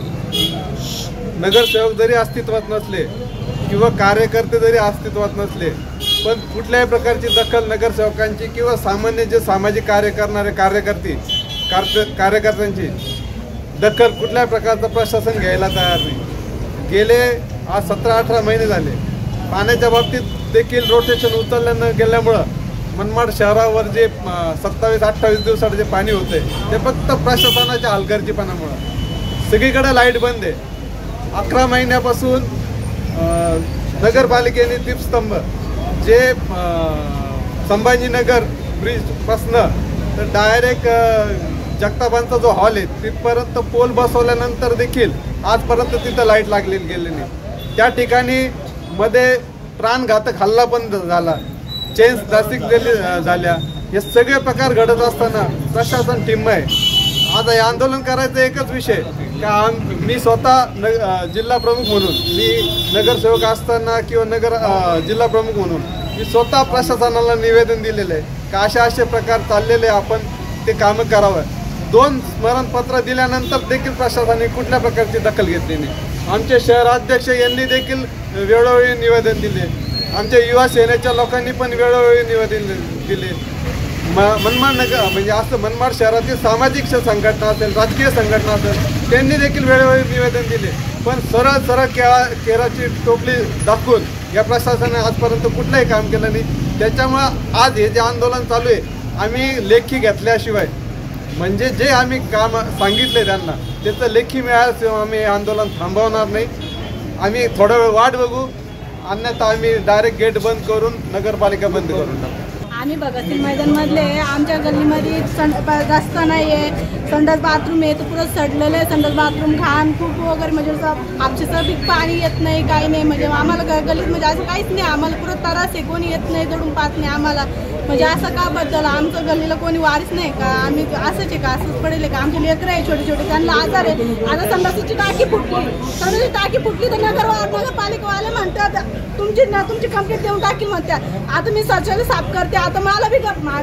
नगरसेवक जरी अस्तित्वात नसले किंवा कार्यकर्ते जरी अस्तित्वात नसले पण कुठल्याही प्रकारची दखल नगरसेवकांची किंवा सामान्य जे सामाजिक कार्य करणारे कार्यकर्त्यांची दखल कुठल्याही प्रकारचं प्रशासन घ्यायला तयार नाही. गेले आज 17-18 महिने झाले. पाण्याच्या बाबतीत देखील रोटेशन उचलल्या गेल्यामुळं मनमाड शहरावर जे 27-28 दिवसात जे पाणी होते ते फक्त प्रशासनाच्या हलगर्जीपणामुळं. सगळीकडे लाईट बंद आहे. 11 महिन्यापासून नगरपालिकेने दीपस्तंभ जे संभाजीनगर ब्रिजपासनं तर डायरेक्ट जगतापांचा जो हॉल आहे तिथपर्यंत पोल बसवल्यानंतर देखील आजपर्यंत तिथं लाईट लागलेली गेली नाही. त्या ठिकाणी मध्ये प्राणघातक हल्ला पण झाला, चेन्स नाशिक झाल्या. हे सगळे प्रकार घडत असताना प्रशासन टिम्म आहे. आता हे आंदोलन करायचं एकच विषय का मी स्वतः जिल्हा प्रमुख म्हणून, मी नगरसेवक असताना किंवा जिल्हा प्रमुख म्हणून मी स्वतः प्रशासनाला निवेदन दिलेलं आहे का असे प्रकार चाललेले आपण ते कामं करावं. 2 स्मरणपत्र दिल्यानंतर देखील प्रशासनाने कुठल्या प्रकारची दखल घेतली नाही। आमचे शहराध्यक्ष यांनी देखील वेळोवेळी निवेदन दिले, आमच्या युवा सेनेच्या लोकांनी पण वेळोवेळी निवेदन दिले। मनमाड नगर म्हणजे असं मनमाड शहरातील सामाजिक संघटना असेल, राजकीय संघटना असेल, त्यांनी देखील वेळोवेळी निवेदन दिले, पण सरळ केराची टोपली दाखवून या प्रशासनाने आजपर्यंत कुठलंही काम केलं नाही। त्याच्यामुळं आज हे जे आंदोलन चालू आहे, आम्ही लेखी घेतल्याशिवाय म्हणजे जे आम्ही काम सांगितले त्यांना त्याचं लेखी मिळाल्याशिवाय आम्ही हे आंदोलन थांबवणार नाही। आम्ही थोडा वेळ वाट बघू, अन्यथा आम्ही डायरेक्ट गेट बंद करून नगरपालिका बंद करून टाकू। आम्ही भगतसिंग मैदानमधले आमच्या गल्लीमध्ये रस्ता नाही आहे, संडास बाथरूम आहे, तो पुरं सडलेलं आहे। संडास बाथरूम घाण खूप वगैरे म्हणजे आमच्याचं बी पाणी येत नाही, काही नाही, म्हणजे आम्हाला गल्लीत म्हणजे असं काहीच नाही, आम्हाला पुरं त्रास आहे, कोणी येत नाही, दडून पाहत नाही आम्हाला। म्हणजे असं का बद्दल आमचं गल्लीला कोणी वारीच नाही का? आम्ही असंच आहे का? असंच पडेल का? आमचे लेकरं आहे छोटे छोटे, त्यांना आजार आहे। आता संडासाची टाकी फुटली, संडासाची टाकी फुटली तर नगरपालिकावाले म्हणतात तुमची कंप्लेंट देऊन टाकी म्हणतात। आता मी शौचालय साफ करते, आता मला बी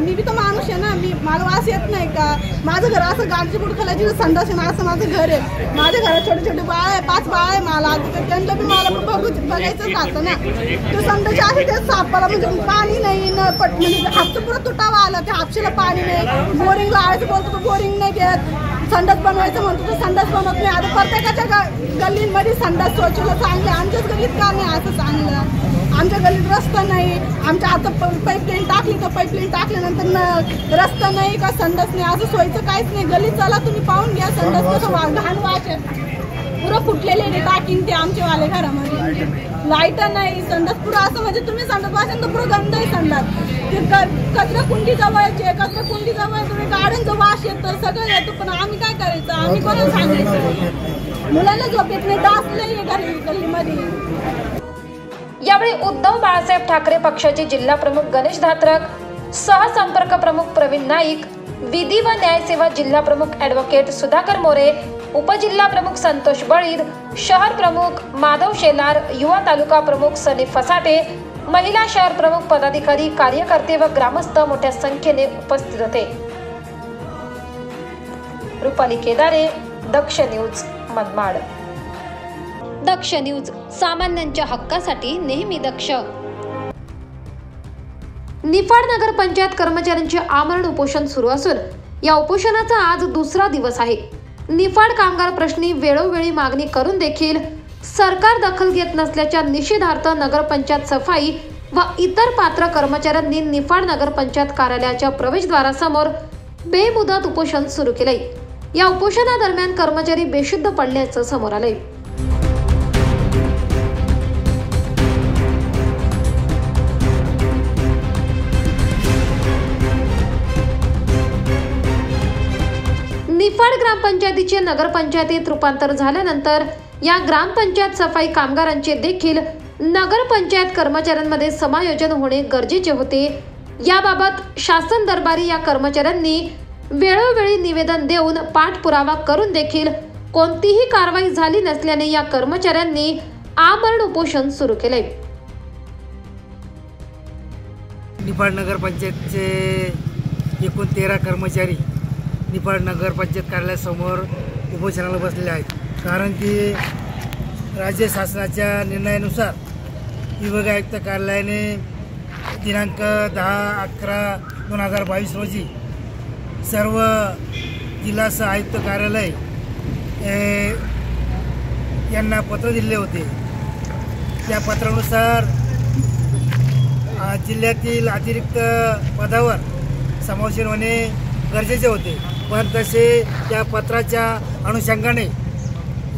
मी बी तर माणूस आहे ना, मला वास येत नाही का? माझं घर असं गाडची बुड खालायची संडास आहे, असं माझं घर आहे। माझ्या घरात छोटे छोटे बाळ आहे, 5 बाळ आहे मला, त्यांना बी मला बघायचं राहतं ना। तो संडास आहे ते सापाला म्हणजे पाणी नाही न म्हणजे हापचं पुरं तुटावा आला, त्या हापशीला पाणी नाही, बोरिंग लावायचं बोलतो तर बोरिंग नाही देत, संडास बनवायचं म्हणतो तर संडास बनवत नाही। आता प्रत्येकाच्या गल्लीमध्ये संडास शौचालय चांगले, आमच्याच गल्लीत का नाही असं चांगलं? आमच्या गल्लीत रस्ता नाही, आमच्या आता पाईपलाईन टाकली तर पाईपलाईन टाकल्यानंतर रस्ता नाही का संडास नाही, असं सोयीचं काहीच नाही। गल्लीत चला तुम्ही पाहून घ्या, संडास कसं घाण वाच पुरं फुटलेले टाकीन ते आमच्यावाले घरामध्ये, लाईट नाही, संडास पुरं असं म्हणजे तुम्ही संडास वाचन तर पुरं गंध आहे संडास। ते कचरा कुंडी जवळचे, कचरा कुंडी जवळ तुम्ही गाड्यांचा वास येतं, सगळं येतं, पण आम्ही काय करायचं? आम्ही कोणाला सांगायचं? मुलांना झोप येत नाही, डास नाही गल्लीमध्ये। यावेळी उद्धव बाळासाहेब ठाकरे पक्षाचे जिल्हा प्रमुख गणेश धात्रक, सहसंपर्क प्रमुख प्रवीण नाईक, विधी व न्याय सेवा जिल्हा प्रमुख ॲडव्होकेट सुधाकर मोरे, उपजिल्हा प्रमुख संतोष बळीर, शहर प्रमुख माधव शेलार, युवा तालुका प्रमुख सनी फसाटे, महिला शहर प्रमुख पदाधिकारी, कार्यकर्ते व ग्रामस्थ मोठ्या संख्येने उपस्थित होते। रुपाली केदारे, दक्ष न्यूज, मनमाड। दक्ष न्यूज, सामान्यांच्या हक्कासाठी नेहमी दक्ष। निफाड नगर पंचायत कर्मचाऱ्यांचे आमरण उपोषण सुरू असून या उपोषणाचा आज 2रा दिवस आहे। निफाड कामगार प्रश्नी वेळोवेळी मागणी करून देखील सरकार दखल घेत नसल्याच्या निषेधार्थ नगरपंचायत सफाई व इतर पात्र कर्मचाऱ्यांनी निफाड नगरपंचायत कार्यालयाच्या प्रवेशद्वारासमोर बेमुदत उपोषण सुरू केले। या उपोषणादरम्यान कर्मचारी बेशुद्ध पडल्याचं समोर आले। निफाड ग्रामपंचायतीचे नगरपंचायतीत रूपांतर झाल्यानंतर या ग्रामपंचायत सफाई कामगारांचे देखील नगरपंचायत कर्मचाऱ्यांमध्ये समायोजन होणे गरजेचे होते। याबाबत शासन दरबारी या कर्मचाऱ्यांनी वेळोवेळी निवेदन देऊन पाठपुरावा करून देखील कोणतीही कारवाई झाली नसल्याने या कर्मचाऱ्यांनी आमरण उपोषण सुरू केले। निफाड नगरपंचायतचे एकूण 13 कर्मचारी निफाड नगरपंचायत कार्यालयासमोर उपोषणाला बसलेले आहेत, कारण की राज्य शासनाच्या निर्णयानुसार विभाग आयुक्त कार्यालयाने दिनांक 10/11/2022 रोजी सर्व जिल्हा सह आयुक्त कार्यालय यांना पत्र दिले होते। त्या पत्रानुसार जिल्ह्यातील अतिरिक्त पदावर समावेशन होणे गरजेचे होते, पण तसे त्या पत्राच्या अनुषंगाने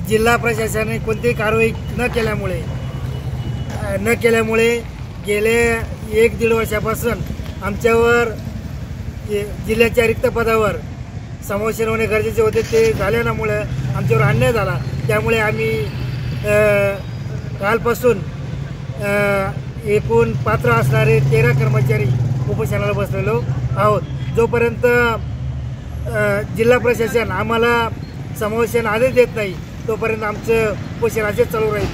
जिल्हा प्रशासनाने कोणतीही कारवाई न केल्यामुळे गेले 1-1.5 वर्षापासून आमच्यावर जिल्ह्याच्या रिक्त पदावर समावेशन होणे गरजेचे होते, ते झाल्यामुळे आमच्यावर अन्याय झाला। त्यामुळे आम्ही कालपासून एकूण पात्र असणारे 13 कर्मचारी उपोषणाला बसलेलो आहोत। जोपर्यंत जिल्हा प्रशासन आम्हाला समावेशन आदेश देत नाही तोपर्यंत आमचं उपोषण असेच चालू राहील।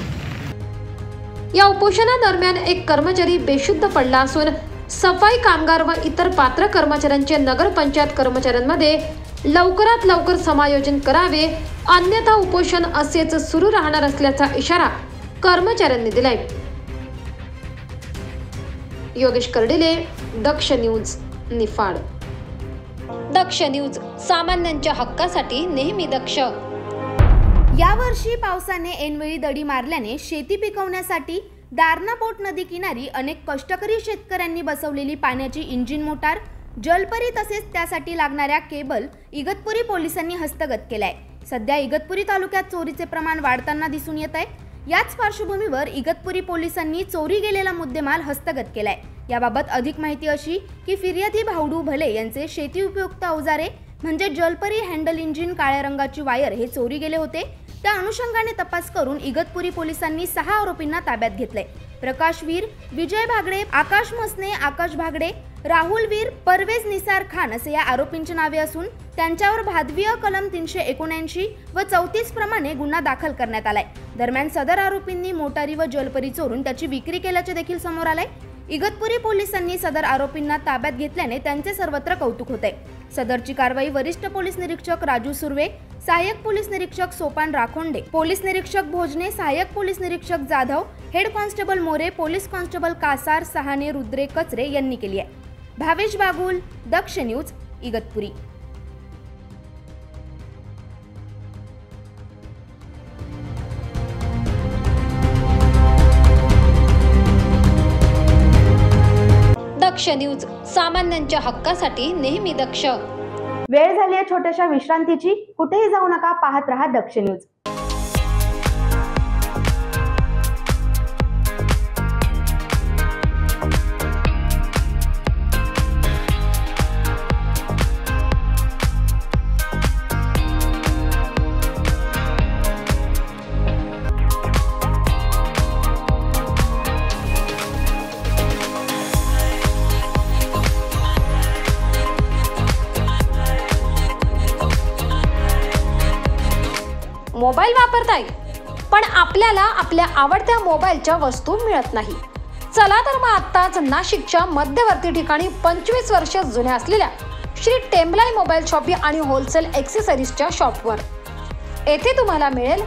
या उपोषणादरम्यान एक कर्मचारी बेशुद्ध पडला असून सफाई कामगार व इतर पात्र कर्मचाऱ्यांचे नगरपंचायत कर्मचाऱ्यांमध्ये लवकरात लवकर समायोजन करावे, अन्यथा उपोषण असेच सुरू राहणार असल्याचा इशारा कर्मचाऱ्यांनी दिलाय. योगेश कर्डिले, दक्ष न्यूज, निफाड. दक्ष न्यूज, सामान्यांच्या हक्कासाठी नेहमी दक्ष. यावर्षी पावसाने ऐनवेळी दडी मारल्याने शेती पिकवण्यासाठी दारणा-पोट नदी किनारी अनेक कष्टकरी शेतकऱ्यांनी बसवलेली पाण्याची इंजिन मोटार, जलपरी तसेच त्यासाठी लागणाऱ्या केबल इगतपुरी पोलिसांनी हस्तगत केलाय. सध्या इगतपुरी तालुक्यात चोरीचे प्रमाण वाढताना दिसून येत आहे. याच पार्श्वभूमीवर इगतपुरी पोलिसांनी चोरी गेलेला मुद्देमाल हस्तगत केलाय. याबाबत अधिक माहिती अशी की फिर्यादी भावडू भले यांचे शेती उपयुक्त अवजारे म्हणजे जलपरी हँडल इंजिन, काळ्या रंगाची वायर हे चोरी गेले होते. त्या अनुषंगाने तपास करून इगतपुरी पोलिसांनी 6 आरोपींना ताब्यात घेतले. प्रकाश वीर, विजय भागडे, आकाश मसने, आकाश भागडे, राहुल वीर, परवेज निसार खान असे या आरोपींची नावे असून त्यांच्यावर भादवीय कलम 379 व 34 प्रमाणे गुन्हा दाखल करण्यात आलाय. दरम्यान सदर आरोपींनी मोटारी व जलपरी चोरून त्याची विक्री केल्याचे देखील समोर आले. इगतपुरी पोलिसांनी सदर आरोपींना ताब्यात घेतल्याने त्यांचे सर्वत्र कौतुक होते. सदरची कारवाई वरिष्ठ पोलीस निरीक्षक राजू सुर्वे, सहाय्यक पोलीस निरीक्षक सोपान राखोंडे, पोलीस निरीक्षक भोजने, सहाय्यक पोलीस निरीक्षक Jadhav, head constable More, police constable Kasar, Sahane, Rudre Kachare यांनी केली आहे. भावेश बागुल, दक्ष न्यूज, इगतपुरी. दक्ष न्यूज, सामान्यांच्या हक्कासाठी नेहमी दक्ष. वेळ झाली आहे छोट्याशा विश्रांतीची. कुठेही जाऊ नका, पाहत रहा दक्ष न्यूज. मोबाईल वापरताय पण आपल्याला आपल्या आवडत्या मोबाईलच्या वस्तू मिळत नाही. चला तर मग आत्ताच नाशिकच्या मध्यवर्ती ठिकाणी 25 वर्ष जुन्या असलेल्या श्री टेम्बलाई मोबाईल शॉपी आणि होलसेल एक्सेसरीजच्या शॉपवर. येथे तुम्हाला मिळेल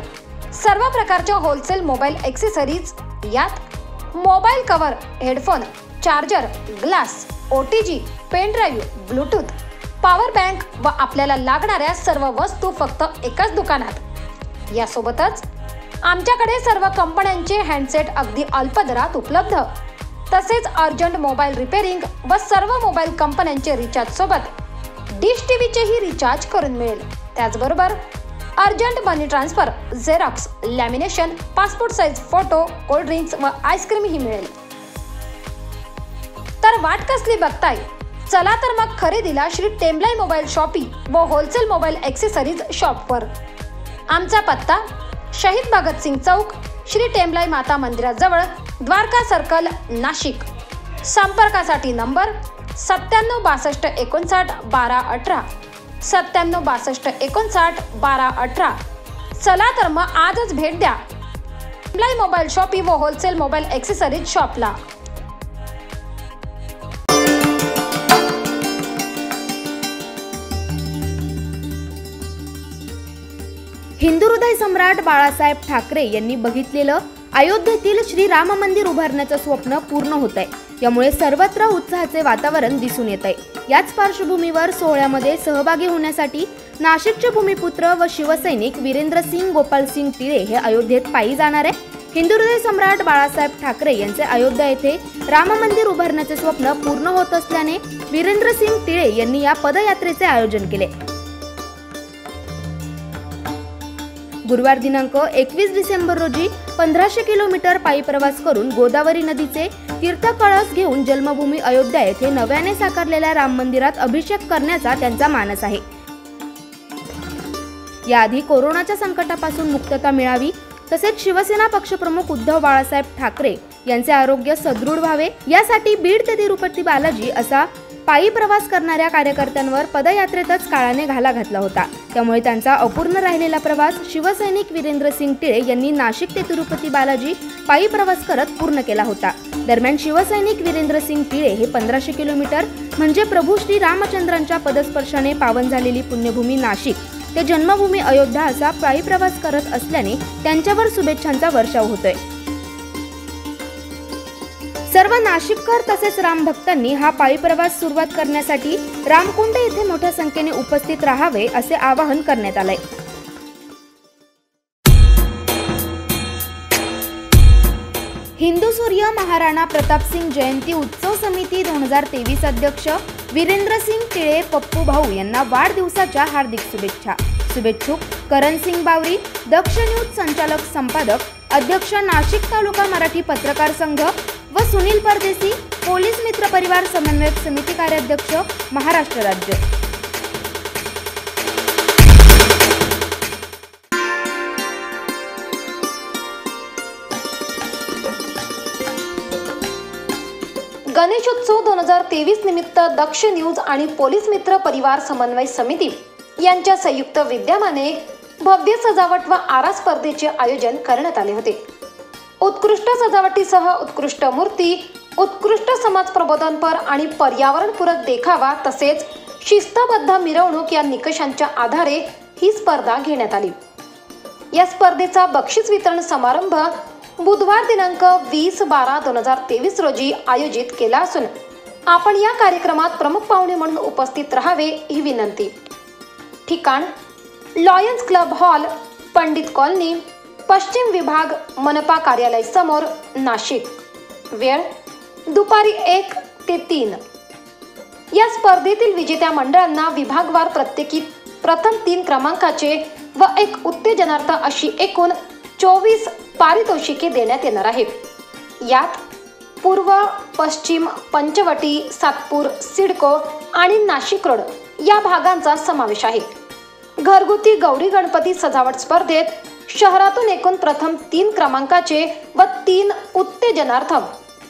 सर्व प्रकारच्या होलसेल मोबाईल एक्सेसरीज. यात mobile cover, headphone, charger, glass, OTG, pen drive, Bluetooth, power bank व आपल्याला लागणाऱ्या सर्व वस्तू फक्त एकाच दुकानात. यासोबतच आमच्याकडे सर्व कंपन्यांचे हँडसेट अगदी अल्प दरात उपलब्ध. तसेच अर्जंट मोबाईल रिपेअरिंग व सर्व मोबाईल कंपन्यांचे रिचार्ज सोबत डिश टीव्हीचेही रिचार्ज करून मिळेल. त्याचबरोबर urgent money transfer, xerox, lamination, passport size photo, cold drinks व आईस्क्रीमही मिळेल. तर वाट कसली बघताय? चला तर मग खरेदीला श्री टेम्बलाई मोबाईल शॉपी व होलसेल मोबाईल एक्सेसरीज शॉपवर. आमचा पत्ता शहीद भगतसिंग चौक, श्री टेम्बलाई माता मंदिराजवळ, द्वारका सर्कल, नाशिक. संपर्कासाठी नंबर 97 62 59 12 18, 97 62 59 12 18. चला तर मग आजच भेट द्या टेम्बलाई मोबाईल शॉपी व होलसेल मोबाईल एक्सेसरीज शॉपला. हिंदू हृदय सम्राट बाळासाहेब ठाकरे यांनी बघितलेलं अयोध्येतील श्री राम मंदिर उभारण्याचं स्वप्न पूर्ण होत आहे. यामुळे सर्वत्र उत्साहाचे वातावरण दिसून येत आहे. याच पार्श्वभूमीवर सोहळ्यामध्ये सहभागी होण्यासाठी नाशिकचे भूमिपुत्र व शिवसैनिक वीरेंद्रसिंग गोपालसिंग टिळे हे अयोध्येत पायी जाणार आहे. हिंदू हृदय सम्राट बाळासाहेब ठाकरे यांचे अयोध्या येथे राम मंदिर उभारण्याचे स्वप्न पूर्ण होत असल्याने वीरेंद्रसिंग टिळे यांनी या पदयात्रेचे आयोजन केले. गुरुवार दिनांक 21 डिसेंबर रोजी 1500 किलोमीटर पायी प्रवास करून गोदावरी नदीचे तीर्थ कळस घेऊन जन्मभूमी अयोध्या येथे नव्याने साकारलेल्या राम मंदिरात अभिषेक करण्याचा त्यांचा मानस आहे. याआधी कोरोनाच्या संकटापासून मुक्तता मिळावी तसेच शिवसेना पक्षप्रमुख उद्धव बाळासाहेब ठाकरे यांचे आरोग्य सदृढ व्हावे यासाठी बीड ते तिरुपती बालाजी असा पायी प्रवास करणाऱ्या कार्यकर्त्यांवर पदयात्रेतच काळाने घाला घातला होता. त्यामुळे त्यांचा अपूर्ण राहिलेला प्रवास शिवसैनिक वीरेंद्रसिंग टिळे यांनी नाशिक ते तिरुपती बालाजी पायी प्रवास करत पूर्ण केला होता. दरम्यान शिवसैनिक वीरेंद्रसिंग टिळे हे 1500 किलोमीटर म्हणजे प्रभू श्री रामचंद्रांच्या पदस्पर्शाने पावन झालेली पुण्यभूमी नाशिक ते जन्मभूमी अयोध्या असा पायी प्रवास करत असल्याने त्यांच्यावर शुभेच्छांचा वर्षाव होतोय। सर्व नाशिककर तसेच राम भक्तांनी हा पायी प्रवास सुरुवात करण्यासाठी रामकुंड येथे मोठ्या संख्येने उपस्थित राहावे असे आवाहन करण्यात आले। हिंदू सूर्य महाराणा प्रतापसिंग जयंती उत्सव समिती 2023 अध्यक्ष वीरेंद्रसिंग टिळे पप्पू भाऊ यांना वाढदिवसाच्या हार्दिक शुभेच्छा। शुभेच्छुक करणसिंग बावरी, दक्ष न्यूज संचालक संपादक अध्यक्ष नाशिक तालुका मराठी पत्रकार संघ व सुनील परदेसी, पोलीस मित्र परिवार समन्वयक समिती कार्याध्यक्ष महाराष्ट्र राज्य। गणेशोत्सव 2023 निमित्त दक्ष न्यूज आणि पोलीस मित्र परिवार समन्वय समिती यांच्या संयुक्त विद्यमाने भव्य सजावट व आरास स्पर्धेचे आयोजन करण्यात आले होते। उत्कृष्ट सजावटीसह उत्कृष्ट मूर्ती, उत्कृष्ट समाज प्रबोधनपर आणि पर्यावरणपूरक देखावा तसेच शिस्तबद्ध मिरवणूक या निकषांच्या आधारे ही स्पर्धा घेण्यात आली। या स्पर्धेचा बक्षीस वितरण समारंभ बुधवार दिनांक 20/12/2023 रोजी आयोजित केला असून आपण या कार्यक्रमात प्रमुख पाहुणे म्हणून उपस्थित राहावे ही विनंती। ठिकाण Lions club hall, Pandit colony, पश्चिम विभाग, मनपा कार्यालय समोर, नाशिक। वेळ दुपारी 1 ते 3। या स्पर्धेतील विजेत्या मंडळांना विभागवार प्रत्येकी प्रथम 3 क्रमांकाचे व 1 उत्तेजनार्थ अशी एकूण 24 पारितोषिके देण्यात येणार आहे। यात पूर्व, पश्चिम, पंचवटी, सातपूर, सिडको आणि नाशिक रोड या भागांचा समावेश आहे। घरगुती गौरी गणपती सजावट स्पर्धेत शहरातून एकूण प्रथम 3 क्रमांकाचे व 3 उत्तेजनार्थ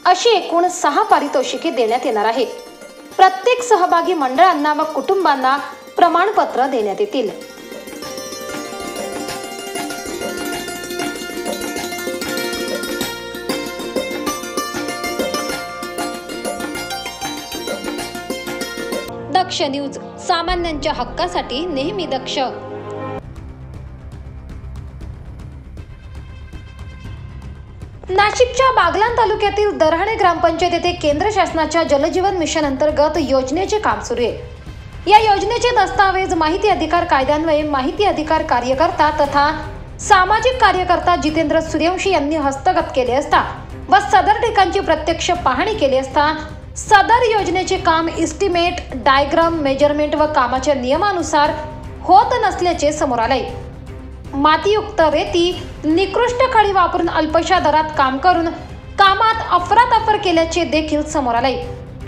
अशी एकूण 6 पारितोषिके देण्यात येणार आहे। प्रत्येक सहभागी मंडळांना व कुटुंबांना प्रमाणपत्र देण्यात येतील। दक्ष न्यूज, सामान्यांच्या हक्कासाठी नेहमी दक्ष। नाशिकच्या बागलाण तालुक्यातील दरहाणे ग्रामपंचायत येथे केंद्र शासनाच्या जलजीवन मिशन अंतर्गत योजनेचे काम सुरू आहे। या योजनेचे दस्तावेज माहिती अधिकार कायद्यान्वये माहिती अधिकार कार्यकर्ता तथा सामाजिक कार्यकर्ता जितेंद्र सूर्यवंशी यांनी हस्तगत केले असता व सदर ठिकाणची प्रत्यक्ष पाहणी केली असता सदर योजनेचे काम इस्टिमेट, डायग्राम, मेजरमेंट व कामाच्या नियमानुसार होत नसल्याचे समोर आले। मातीयुक्त रेती, निकृष्ट खडी वापरून अल्पशा दरात काम करून कामात अफरातफर केल्याचे देखील समोर आले।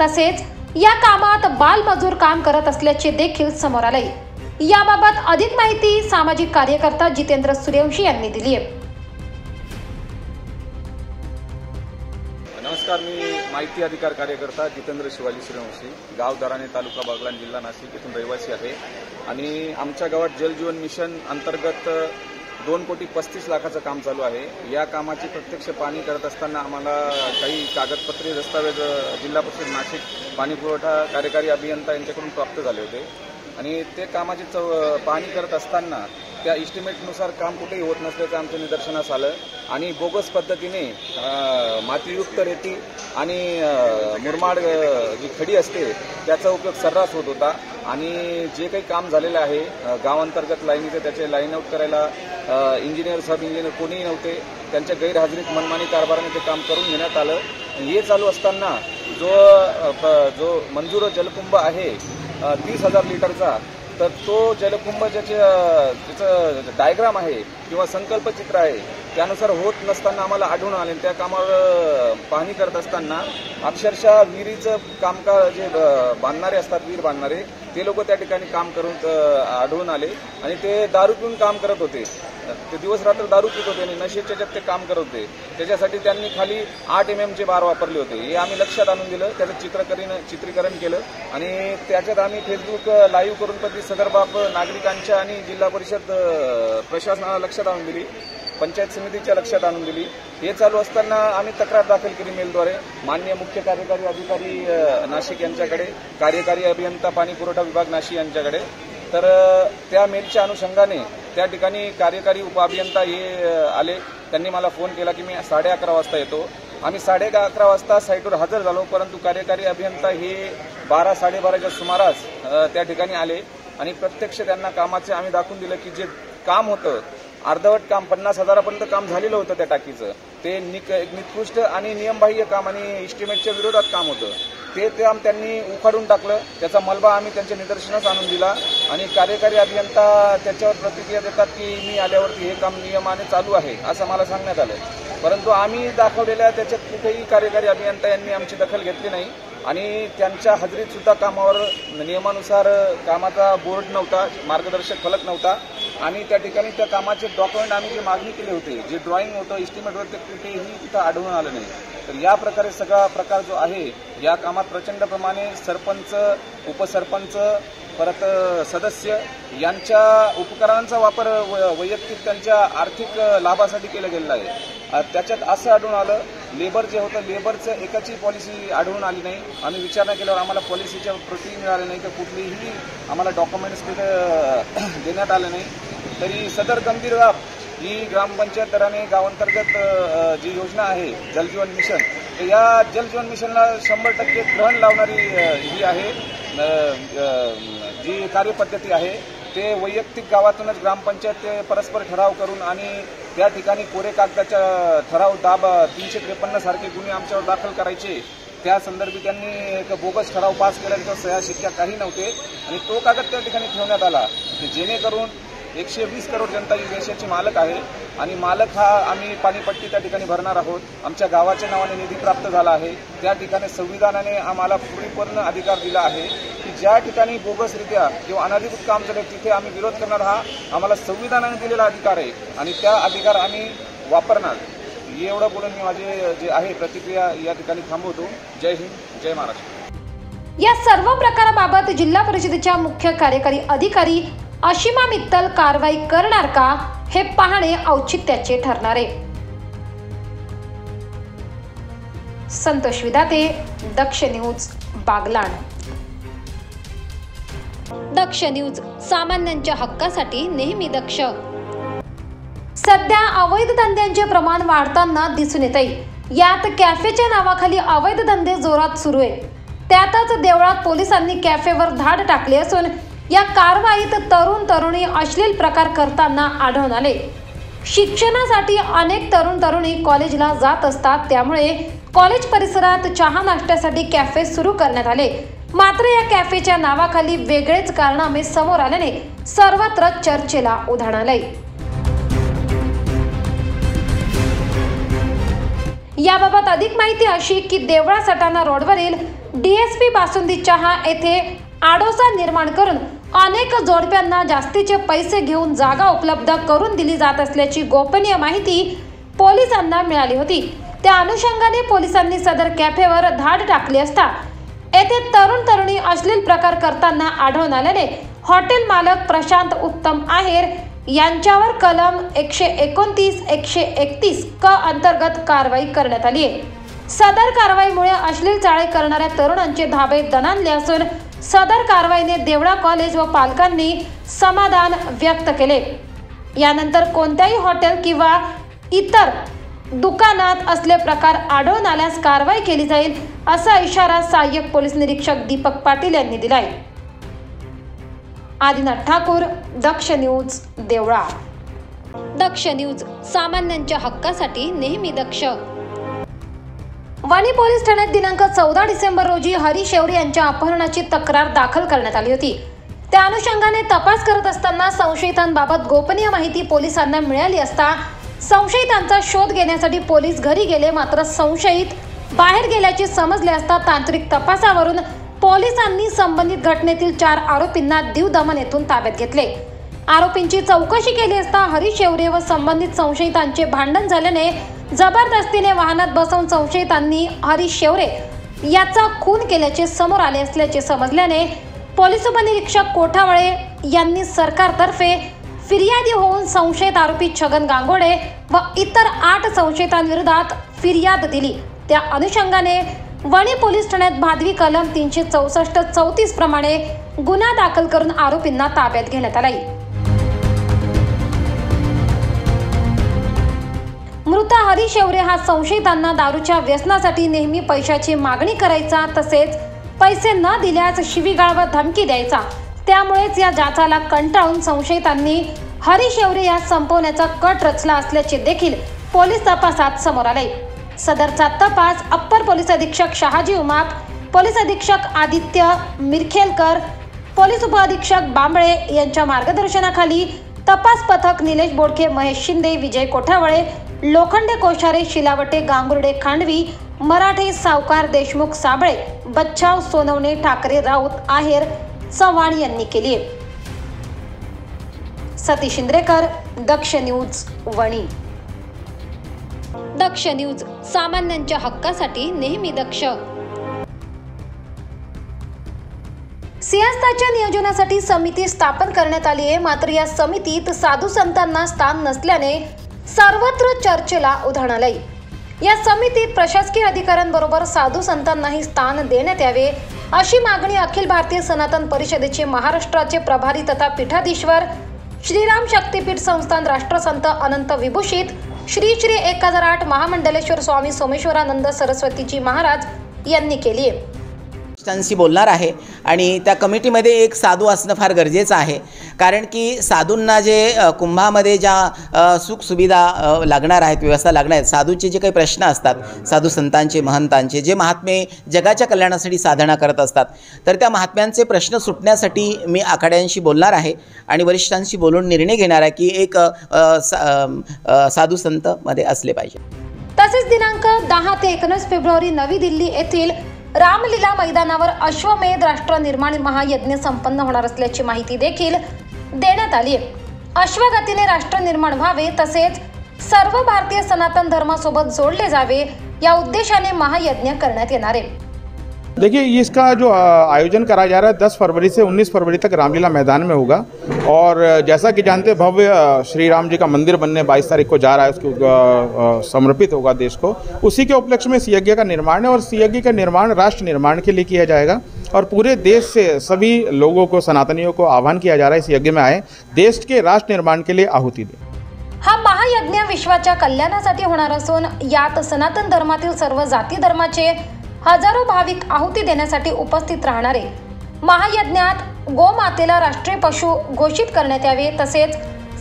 तसेच या कामात बालमजूर काम करत असल्याचे देखील समोर आले। याबाबत अधिक माहिती सामाजिक कार्यकर्ता जितेंद्र सूर्यवंशी यांनी दिली आहे। नमस्कार, मी माहिती अधिकार कार्यकर्ता जितेंद्र शिवाजी सूर्यवंशी, गाव दराणे, तालुका बागलाण, जिल्हा नाशिक येथून रहिवासी आहे आणि आमच्या गावात जलजीवन मिशन अंतर्गत 2,35,00,000चं काम चालू आहे। या कामाची प्रत्यक्ष पाहणी करत असताना आम्हाला काही कागदपत्रे, दस्तावेज जिल्हा परिषद नाशिक पाणी पुरवठा कार्यकारी अभियंता यांच्याकडून प्राप्त झाले होते आणि ते कामाची पाहणी करत असताना त्या इस्टिमेटनुसार काम कुठेही होत नसल्याचं आमच्या निदर्शनास आलं आणि बोगस पद्धतीने मातीयुक्त रेती आणि मुरमाड जी खडी असते त्याचा उपयोग सर्रास होत होता आणि जे काही काम झालेलं आहे गावांतर्गत लाईनीचे त्याचे लाईन आउट करायला इंजिनियर, सब इंजिनियर कोणीही नव्हते। त्यांच्या गैरहजेरीत मनमानी कारभाराने ते काम करून घेण्यात आलं। हे चालू असताना जो मंजूर जलकुंभ आहे 30,000 लिटरचा, तर तो जलकुंभ ज्याचं डायग्राम आहे किंवा संकल्पचित्र आहे त्यानुसार होत नसताना आम्हाला आढळून आले। त्या कामावर पाहणी करत असताना अक्षरशः विहिरीचं कामकाज जे बांधणारे असतात, विहीर बांधणारे, ते लोक त्या ठिकाणी काम करून आढळून आले आणि ते दारू पिऊन काम करत होते। ते दिवस रात्र दारू पित होते आणि नशेच्या ज्यात ते काम करत होते। त्याच्यासाठी त्यांनी खाली 8 mm बार वापरले होते। हे आम्ही लक्षात आणून दिलं, त्याचं चित्रीकरण केलं आणि त्याच्यात आम्ही फेसबुक लाईव्ह करून पण ती सदर बाब नागरिकांच्या आणि जिल्हा परिषद प्रशासनाला लक्षात आणून दिली पंचायत समितीच्या लक्षात आणून दिली. हे चालू असताना आम्ही तक्रार दाखल केली मेलद्वारे माननीय मुख्य कार्यकारी अधिकारी नाशिक यांच्याकडे, कार्यकारी अभियंता पाणी पुरवठा विभाग नाशिक यांच्याकडे. तर त्या मेलच्या अनुषंगाने त्या ठिकाणी कार्यकारी उपअभियंता हे आले. त्यांनी मला फोन केला की मी 11:30 वाजता येतो. आम्ही 11:30 वाजता साईटवर हजर झालो, परंतु कार्यकारी अभियंता हे 12-12:30च्या सुमारास त्या ठिकाणी आले आणि प्रत्यक्ष त्यांना कामाचे आम्ही दाखवून दिलं की जे काम होतं अर्धवट काम 50,000पर्यंत काम झालेलं होतं त्या टाकीचं, ते निकृष्ट आणि नियमबाह्य काम आणि इस्टिमेटच्या विरोधात काम होतं. ते काम त्यांनी उखाडून टाकलं. त्याचा मलबा आम्ही त्यांच्या निदर्शनास आणून दिला आणि कार्यकारी अभियंता त्याच्यावर प्रतिक्रिया देतात की मी आल्यावरती हे काम नियमाने चालू आहे असं मला सांगण्यात आलं. परंतु आम्ही दाखवलेल्या त्याच्यात कुठेही कार्यकारी अभियंता यांनी आमची दखल घेतली नाही आणि त्यांच्या हजेरीत सुद्धा कामावर नियमानुसार कामाचा बोर्ड नव्हता, मार्गदर्शक फलक नव्हता आणि त्या ठिकाणी त्या कामाचे डॉक्युमेंट आम्ही जे मागणी केले होते, जे ड्रॉइंग होतं, इस्टिमेट होतं, ते कुठेही तिथं आढळून आलं नाही. तर या प्रकारे सगळा प्रकार जो आहे या कामात प्रचंड प्रमाणे सरपंच, उपसरपंच, परत सदस्य यांच्या उपकरणांचा वापर वैयक्तिक त्यांच्या आर्थिक लाभासाठी केला गेलेला आहे. त्याच्यात असं आढळून आलं, लेबर जे होतं लेबरचं एकाची पॉलिसी आढळून आली नाही. आम्ही विचारणा केल्यावर आम्हाला पॉलिसीच्या प्रती मिळाल्या नाही, तर कुठलीही आम्हाला डॉक्युमेंट्स तिथे देण्यात आले नाही. तरी सदर गंभीर बाब ही ग्रामपंचायत दराने गावांतर्गत जी योजना आहे जलजीवन मिशन, तर या जलजीवन मिशनला 100% ग्रहण लावणारी ही आहे जी कार्यपद्धती आहे. ते वैयक्तिक गावातूनच ग्रामपंचायत ते परस्पर ठराव करून आणि त्या ठिकाणी कोरे कागदाच्या ठराव दाब 353 सारखे गुन्हे आमच्यावर दाखल करायचे. त्या संदर्भी त्यांनी एक बोगस ठराव पास केला, त्याच्यावर सह्या शिक्का काही नव्हते आणि तो कागद त्या ठिकाणी ठेवण्यात आला की जेणेकरून 120 करोड जनता ही देशाची मालक आहे आणि मालक हा आम्ही पाणीपट्टी त्या ठिकाणी भरणार आहोत. आमच्या गावाच्या नावाने निधी प्राप्त झाला आहे. त्या ठिकाणी संविधानाने आम्हाला पूर्ण अधिकार दिला आहे की ज्या ठिकाणी बोगसरित्या किंवा अनधिकृत काम झाले तिथे आम्ही विरोध करणार. हा आम्हाला संविधानाने दिलेला अधिकार आहे आणि त्या अधिकार आम्ही वापरणार. एवढं बोलून मी माझे जे आहे प्रतिक्रिया या ठिकाणी थांबवतो. जय हिंद, जय महाराष्ट्र. या सर्व प्रकाराबाबत जिल्हा परिषदेच्या मुख्य कार्यकारी अधिकारी अशिमा मित्तल कारवाई करणार का हे पाहणे औचित्याचे ठरणार आहे. संतोष विधाते, दक्ष न्यूज, बागलाण. दक्ष न्यूज, सामान्यांच्या हक्कासाठी नेहमी दक्ष. सध्या अवैध धंद्यांचे प्रमाण वाढताना दिसून येत आहे. यात कॅफेच्या नावाखाली अवैध धंदे जोरात सुरू आहे. त्यातच देवळात पोलिसांनी कॅफेवर धाड टाकली असून या कारवाईत तरुण तरुणी अश्लील प्रकार करताना आढळून आले. शिक्षणासाठी अनेक तरुण तरुणी कॉलेजला जात असतात, त्यामुळे कॉलेज परिसरात चहा नाश्त्यासाठी कॅफे सुरू करण्यात आले. मात्र या कॅफेच्या नावाखाली वेगळेच कारनामे समोर आल्याने सर्वत्र चर्चेला उधाण आलंय. याबाबत अधिक माहिती अशी की देवळा सटाणा रोडवरील DSP बासुंदी चहा येथे आडोसा निर्माण करून अनेक जोडप्यांना जास्तीचे पैसे घेऊन जागा उपलब्ध करून दिली जात असल्याची गोपनीय माहिती पोलिसांना मिळाली होती. त्या अनुषंगाने पोलिसांनी सदर कॅफेवर धाड टाकली असता येथे तरुण तरुणी अश्लील प्रकार करताना आढळून आल्याने हॉटेल मालक प्रशांत उत्तम आहेर यांच्यावर कलम 129, 131 क अंतर्गत कारवाई करण्यात आली आहे. सदर कारवाईमुळे अश्लील चाळे करणाऱ्या तरुणांचे धाबे दणाणले असून सदर कारवाईने देवळा कॉलेज व पालकांनी समाधान व्यक्त केले. यानंतर कोणत्याही हॉटेल किंवा इतर दुकानात असले प्रकार आढळून आल्यास कारवाई केली जाईल असा इशारा सहाय्यक पोलीस निरीक्षक दीपक पाटील यांनी दिलाय. आदिनाथ ठाकूर, दक्ष न्यूज, देवळा. दक्ष न्यूज, सामान्यांच्या हक्कासाठी नेहमी दक्ष. वणी पोलीस ठाण्यात दिनांक 14 डिसेंबर रोजी हरीश शेवरे यांच्या अपहरणाची तक्रार दाखल करण्यात आली होती. त्या अनुषंगाने तपास करत असताना संशयितांबाबत गोपनीय माहिती पोलिसांना मिळाली असता संशयितांचा शोध घेण्यासाठी पोलीस घरी गेले. मात्र संशयित बाहेर गेल्याचे समजले असता तांत्रिक तपासावरून पोलिसांनी संबंधित घटनेतील 4 आरोपींना दीव दमन येथून ताब्यात घेतले. आरोपींची चौकशी केली असता हरीश शेवरे व संबंधित संशयितांचे भांडण झाल्याने जबरदस्तीने वाहनात बसवून संशयितांनी हरीश शेवरे याचा खून केल्याचे समोर आले असल्याचे समजल्याने पोलीस उपनिरीक्षक कोठावळे यांनी सरकारतर्फे फिर्यादी होऊन संशयित आरोपी छगन गांगोडे व इतर 8 संशयितांविरोधात फिर्याद दिली। त्या अनुषंगाने वणी पोलीस ठाण्यात भादवी कलम 364-34 प्रमाणे गुन्हा दाखल करून आरोपींना ताब्यात घेण्यात आलाय। मृत हरी शेवरे हा संशयितांना दारूच्या व्यसनासाठी नेहमी पैशाची मागणी करायचा, तसेच पैसे न दिल्यास शिवीगाळ व धमकी द्यायचा। त्यामुळेच या जाचाला कंटाळून संशयितांनी हरी शेवरे या संपवण्याचा कट रचला असल्याचे देखील पोलीस तपासात समोर आले। सदरचा तपास अप्पर पोलीस अधीक्षक शहाजी उमाप, पोलीस अधीक्षक आदित्य मिरखेलकर, पोलीस उपअधीक्षक बांबळे यांच्या मार्गदर्शनाखाली तपास पथक निलेश बोडके, महेश शिंदे, विजय कोठावळे, लोखंडे कोशारे, शिलावटे, गांगुर्डे, खांडवी, मराठे, सावकार, देशमुख, साबळे, बच्छाव, सोनवणे, ठाकरे, राऊत, आहेर, चव्हाण यांनी केली आहे। सतीश इंद्रेकर, दक्ष न्यूज, वणी। दक्ष न्यूज, सामान्यांच्या हक्कासाठी नेहमी दक्ष। सिंहस्थाच्या नियोजनासाठी समिती स्थापन करण्यात आली आहे, मात्र या समितीत साधू संतांना स्थान नसल्याने सर्वत्र चर्चेला उधाण आलंय। या समितीत प्रशासकीय अधिकाऱ्यांबरोबर साधू संतांनाही स्थान देण्यात यावे अशी मागणी अखिल भारतीय सनातन परिषदेचे महाराष्ट्राचे प्रभारी तथा पीठाधीश्वर श्रीराम शक्तीपीठ संस्थान राष्ट्रसंत अनंत विभूषित श्री श्री 1008 महामंडलेश्वर स्वामी सोमेश्वरानंद सरस्वतीजी महाराज यांनी केली आहे। त्यांशी बोलणार आहे आणि त्या कमिटीमध्ये एक साधू असणं फार गरजेचं आहे, कारण की साधूंना जे कुंभामध्ये ज्या सुखसुविधा लागणार आहेत, व्यवस्था लागणार आहेत, साधूचे जे काही प्रश्न असतात, साधू संतांचे, महंतांचे जे महात्मे जगाच्या कल्याणासाठी साधना करत असतात, तर त्या महात्म्यांचे प्रश्न सुटण्यासाठी मी आखाड्यांशी बोलणार आहे आणि वरिष्ठांशी बोलून निर्णय घेणार आहे की एक साधू संत मध्ये असले पाहिजे। तसेच दिनांक 10 ते 19 फेब्रुवारी नवी दिल्ली येथील रामलीला मैदानावर अश्वमेध राष्ट्र निर्माण महायज्ञ संपन्न होणार असल्याची माहिती देखील देण्यात आली आहे। अश्वगतीने राष्ट्र निर्माण व्हावे तसेच सर्व भारतीय सनातन धर्मासोबत जोडले जावे या उद्देशाने महायज्ञ करण्यात येणार आहे। देखिए, इसका जो आयोजन कराया जा रहा है 10 फरवरी से 19 फरवरी तक रामलीला मैदान में होगा और जैसा कि जानते हैं भव्य श्री राम जी का मंदिर बनने 22 तारीख को जा रहा है, उसको समर्पित होगा देश को। उसी के उपलक्ष्य में इस यज्ञ का निर्माण है और इस यज्ञ का निर्माण राष्ट्र निर्माण के लिए किया जाएगा और पूरे देश से सभी लोगों को, सनातनियों को आह्वान किया जा रहा है इस यज्ञ में आए, देश के राष्ट्र निर्माण के लिए आहुति दें। हा महायज्ञ विश्वाच्या कल्याणासाठी होणार असून यात सनातन धर्मातील सर्व जाती धर्माचे हजारो भाविक आहुती देण्यासाठी उपस्थित राहणार आहे। महायज्ञात गोमातेला राष्ट्रीय पशु घोषित करण्यात यावे तसेच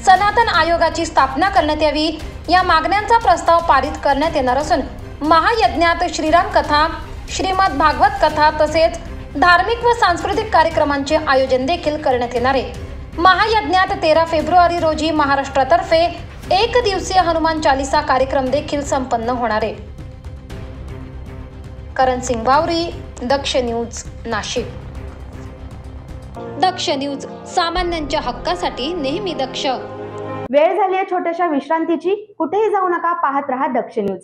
सनातन आयोगाची स्थापना करण्यात यावी या मागण्यांचा प्रस्ताव पारित करण्यात येणार असून महायज्ञात श्रीराम कथा, श्रीमद भागवत कथा तसेच धार्मिक व सांस्कृतिक कार्यक्रमांचे आयोजन देखील करण्यात येणार आहे। महायज्ञात 13 फेब्रुवारी रोजी महाराष्ट्रातर्फे 1 दिवसीय हनुमान चालीसा कार्यक्रम देखील संपन्न होणार आहे। करण सिंग बावरी, दक्ष न्यूज, नाशिक। दक्ष न्यूज, सामान्यांच्या हक्कासाठी नेहमी दक्ष। वेळ झाली आहे छोट्याशा विश्रांतीची, कुठेही जाऊ नका, पाहत रहा दक्ष न्यूज।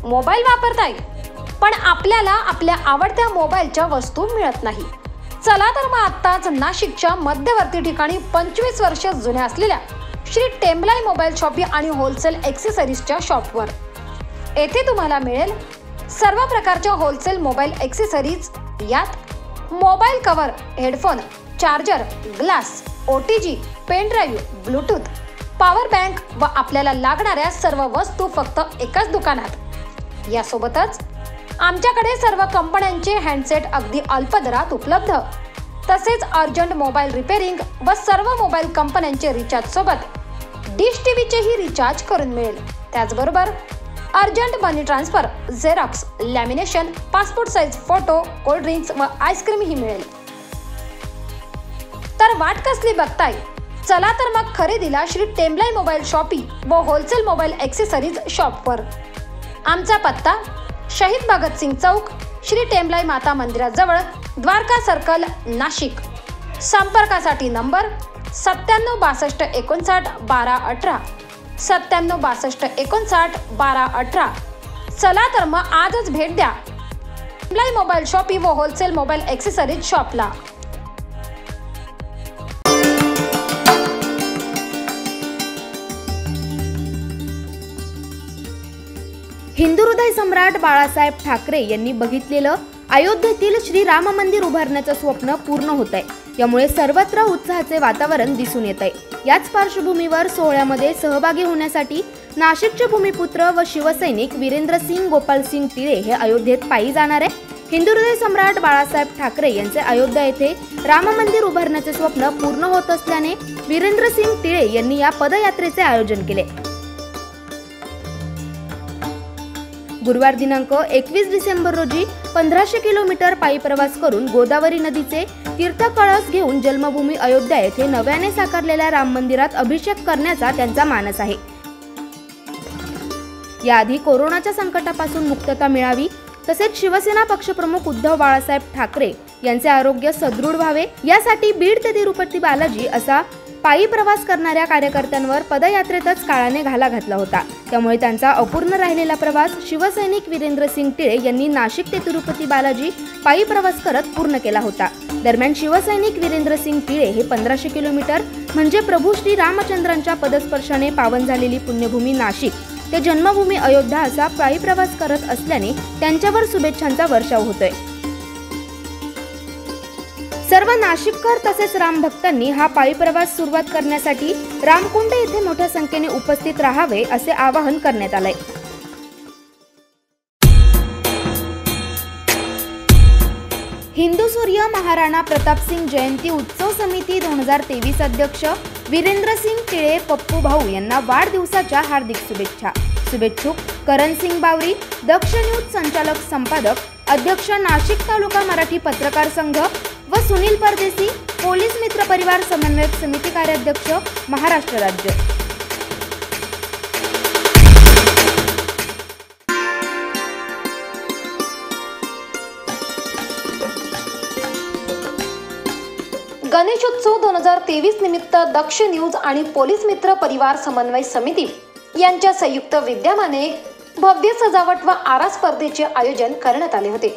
मोबाईल वापरताय पण आपल्याला आपल्या आवडत्या मोबाईलच्या वस्तू मिळत नाही। चला तर मग आत्ताच नाशिकच्या मध्यवर्ती ठिकाणी 25 वर्ष जुन्या असलेल्या श्री टेम्बलाई मोबाईल शॉपी आणि होलसेल ॲक्सेसरीजच्या शॉपवर। येथे तुम्हाला मिळेल सर्व प्रकारच्या होलसेल मोबाईल ॲक्सेसरीज, यात mobile cover, headphone, charger, glass, OTG, pen drive, Bluetooth, power bank व आपल्याला लागणाऱ्या सर्व वस्तू फक्त एकाच दुकानात। यासोबतच आमच्याकडे सर्व कंपन्यांचे हँडसेट अगदी अल्प दरात उपलब्ध, तसेच अर्जंट मोबाईल रिपेअरिंग व सर्व मोबाईल कंपन्यांचे रिचार्ज सोबत डिश टीव्हीचेही रिचार्ज करून मिळेल। त्याचबरोबर urgent money transfer, xerox, lamination, passport size photo, cold drinks व आईस्क्रीम ही मिळेल। तर वाट कसली बघताय, चला तर मग खरेदीला श्री टेम्बलाई मोबाईल शॉपी व होलसेल मोबाईल ॲक्सेसरीज शॉपवर. आमचा पत्ता शहीद भगतसिंग चौक, श्री टेम्बलाई माता मंदिराजवळ, द्वारका सर्कल, नाशिक. संपर्कासाठी नंबर 9762591218 9762591218. चला तर मग आजच भेट द्या टेम्बलाई मोबाईल शॉपी व होलसेल मोबाईल ॲक्सेसरीज शॉपला. हिंदू हृदय सम्राट बाळासाहेब ठाकरे यांनी बघितलेलं अयोध्येतील श्री राम मंदिर उभारण्याचं स्वप्न पूर्ण होत आहे. यामुळे सर्वत्र उत्साहाचे वातावरण दिसून येत आहे. याच पार्श्वभूमीवर सोहळ्यामध्ये सहभागी होण्यासाठी नाशिकचे भूमिपुत्र व शिवसैनिक वीरेंद्रसिंग गोपालसिंग टिळे हे अयोध्येत पायी जाणार आहे. हिंदू हृदय सम्राट बाळासाहेब ठाकरे यांचे अयोध्या येथे राम मंदिर उभारण्याचे स्वप्न पूर्ण होत असल्याने वीरेंद्रसिंग टिळे यांनी या पदयात्रेचे आयोजन केले. गुरुवार दिनांक 21 डिसेंबर रोजी 1500 किलोमीटर पायी प्रवास करून गोदावरी नदीचे तीर्थकळस घेऊन जन्मभूमी अयोध्या येथे नव्याने साकारलेल्या राम मंदिरात अभिषेक करण्याचा त्यांचा मानस आहे. याआधी कोरोनाच्या संकटापासून मुक्तता मिळावी तसेच शिवसेना पक्षप्रमुख उद्धव बाळासाहेब ठाकरे यांचे आरोग्य सदृढ व्हावे यासाठी बीड ते तिरुपती बालाजी असा पायी प्रवास करणाऱ्या कार्यकर्त्यांवर पदयात्रेतच काळाने घाला घातला होता. त्यामुळे त्यांचा अपूर्ण राहिलेला प्रवास शिवसैनिक वीरेंद्रसिंग टिळे यांनी नाशिक ते तिरुपती बालाजी पायी प्रवास करत पूर्ण केला होता. दरम्यान शिवसैनिक वीरेंद्रसिंग टिळे हे 1500 किलोमीटर म्हणजे प्रभू श्री रामचंद्रांच्या पदस्पर्शाने पावन झालेली पुण्यभूमी नाशिक ते जन्मभूमी अयोध्या असा पायी प्रवास करत असल्याने त्यांच्यावर शुभेच्छांचा वर्षाव होतोय. सर्व नाशिककर तसेच राम भक्तांनी हा पायी प्रवास सुरुवात करण्यासाठी रामकुंड येथे मोठ्या संख्येने उपस्थित राहावे असे आवाहन करण्यात आले. हिंदू सूर्य महाराणा प्रतापसिंग जयंती उत्सव समिती 2023 अध्यक्ष वीरेंद्रसिंग टिळे पप्पू भाऊ यांना वाढदिवसाच्या हार्दिक शुभेच्छा. शुभेच्छुक करणसिंग बावरी, दक्ष न्यूज संचालक संपादक, अध्यक्ष नाशिक तालुका मराठी पत्रकार संघ व सुनील परदेसी, पोलीस मित्र परिवार समन्वयक समिती कार्याध्यक्ष, महाराष्ट्र राज्य. गणेशोत्सव 2023 निमित्त दक्ष न्यूज आणि पोलीस मित्र परिवार समन्वय समिती यांच्या संयुक्त विद्यमाने भव्य सजावट व आरा स्पर्धेचे आयोजन करण्यात आले होते.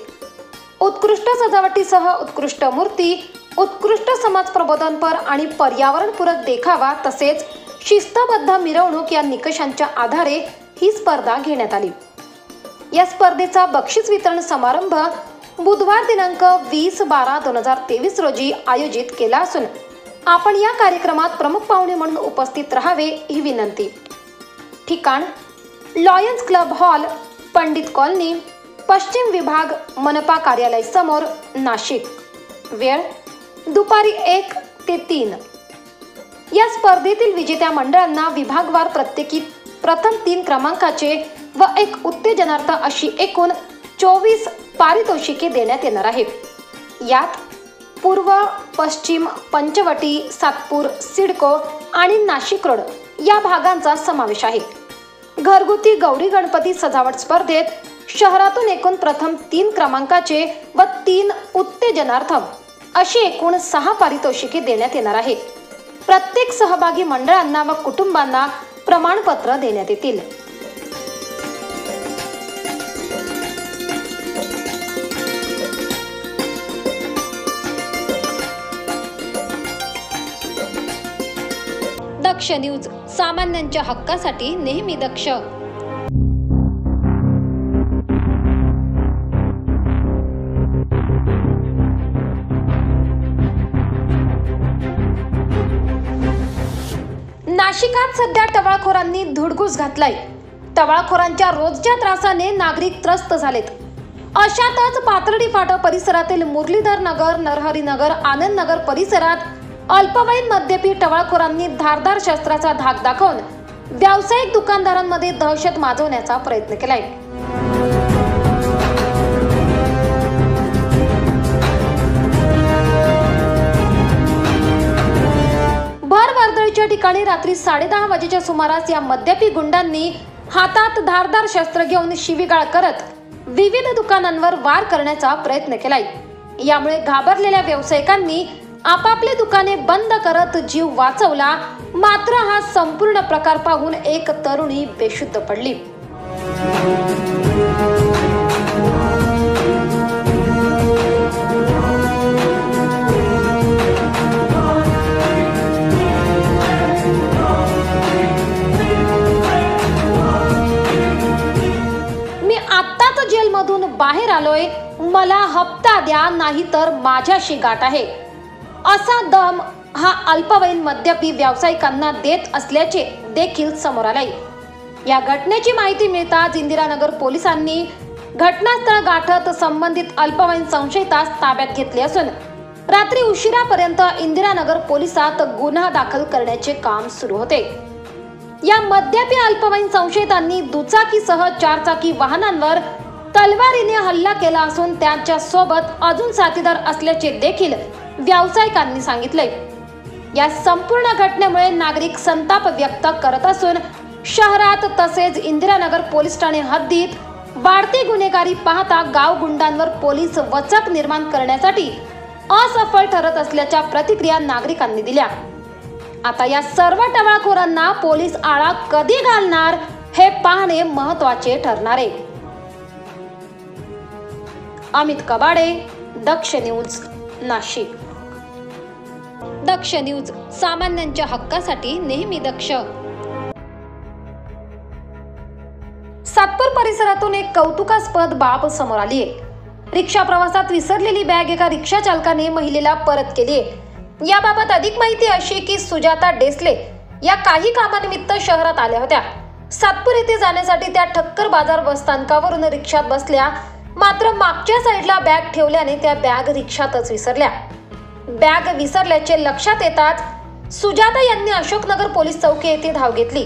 उत्कृष्ट सजावटीसह उत्कृष्ट मूर्ती, उत्कृष्ट समाज प्रबोधनपर आणि पर्यावरणपूरक देखावा तसेच शिस्तबद्ध मिरवणूक या निकषांच्या आधारे ही स्पर्धा घेण्यात आली. या स्पर्धेचा बक्षीस वितरण समारंभ बुधवार दिनांक 20/12/2023 रोजी आयोजित केला असून आपण या कार्यक्रमात प्रमुख पाहुणे म्हणून उपस्थित राहावे ही विनंती. ठिकाण Lions club hall, Pandit colony, पश्चिम विभाग, मनपा कार्यालय समोर, नाशिक. वेळ दुपारी 1 ते 3. या स्पर्धेतील विजेत्या मंडळांना विभागवार प्रत्येकी प्रथम 3 क्रमांकाचे व 1 उत्तेजनार्थ अशी एकूण 24 पारितोषिके देण्यात येणार आहे. यात पूर्व, पश्चिम, पंचवटी, सातपूर, सिडको आणि नाशिक रोड या भागांचा समावेश आहे. घरगुती गौरी गणपती सजावट स्पर्धेत शहरातून एकूण प्रथम 3 क्रमांकाचे व 3 उत्तेजनार्थ अशी एकूण 6 पारितोषिके देण्यात येणार आहे. प्रत्येक सहभागी मंडळांना व कुटुंबांना प्रमाणपत्र देण्यात येतील. दक्ष न्यूज, सामान्यांच्या हक्कासाठी नेहमी दक्ष. नाशिकात सध्या टवाळखोरांनी धुडगूस घातलाय. टवाळखोरांच्या रोजच्या त्रासाने नागरिक त्रस्त झालेत. अशातच पाथर्डी फाटा परिसरातील मुरलीधर नगर, नरहरी नगर, आनंद नगर परिसरात अल्पवयीन मद्यपी टवाळखोरांनी धारदार शस्त्राचा धाक दाखवून व्यावसायिक दुकानदारांमध्ये दहशत माजवण्याचा प्रयत्न केलाय. भर वर्दळ घटनेच्या ठिकाणी रात्री 10:30 वाजेच्या सुमारास या मद्यपी गुंडांनी हातात धारदार शस्त्र घेऊन शिवीगाळ करत विविध दुकानांवर वार करण्याचा प्रयत्न केलाय। यामुळे घाबरलेल्या व्यावसायिकांनी आपापले दुकाने बंद करत जीव वाचवला। मात्र हा संपूर्ण प्रकार पाहून एक तरुणी बेशुद्ध पडली। जेलमधून बाहेर आलोय, मला हप्ता द्या नाही तर माझ्याशी गाठ आहे, असा दम हा अल्पवयीन मद्यपी व्यावसायिकांना देत असल्याचे देखील समोर आले। या घटनेची माहिती मिळताच इंदिरानगर पोलिसांनी घटनास्थळ गाठत संबंधित अल्पवयीन संशयितास ताब्यात घेतले असून रात्री उशिरापर्यंत इंदिरानगर पोलिसात गुन्हा दाखल करण्याचे काम सुरू होते। या मद्यपी अल्पवयीन संशयितांनी दुचाकीसह 4 चाकी वाहनांवर तलवारीने हल्ला केला असून त्यांच्या सोबत अजून साथीदार असल्याचे देखील व्यावसायिकांनी सांगितले। या संपूर्ण घटनेमुळे नागरिक संताप व्यक्त करत असून शहरात तसेच इंदिरानगर पोलीस ठाणे हद्दीत वाढती गुन्हेगारी पाहता गाव गुंडांवर पोलीस वचक निर्माण करण्यासाठी असफल ठरत असल्याच्या प्रतिक्रिया नागरिकांनी दिल्या। आता या सर्व टवाळखोरांना पोलीस आळा कधी घालणार हे पाहणे महत्त्वाचे ठरणार आहे। अमित कबाडे, दक्ष न्यूज, नाशिक। दक्ष न्यूज, सामान्यांच्या हक्कासाठी नेहमी दक्ष। सातपूर परिसरातून एक कौतुकास्पद बाब समोर आली आहे। रिक्षा प्रवासात विसरलेली बॅग एका रिक्षा चालकाने महिलेला परत केली आहे। याबाबत अधिक माहिती अशी की सुजाता डेसले या काही कामानिमित्त शहरात आल्या होत्या। सातपूर येथे जाण्यासाठी त्या ठक्कर बाजार बसस्थानकावरून रिक्षात बसल्या, मात्र मागच्या साईडला बॅग ठेवल्याने त्या बॅग रिक्षातच विसरल्या। बॅग विसरल्याचे लक्षात येताच सुजाता यांनी अशोकनगर पोलीस चौकी येथे धाव घेतली।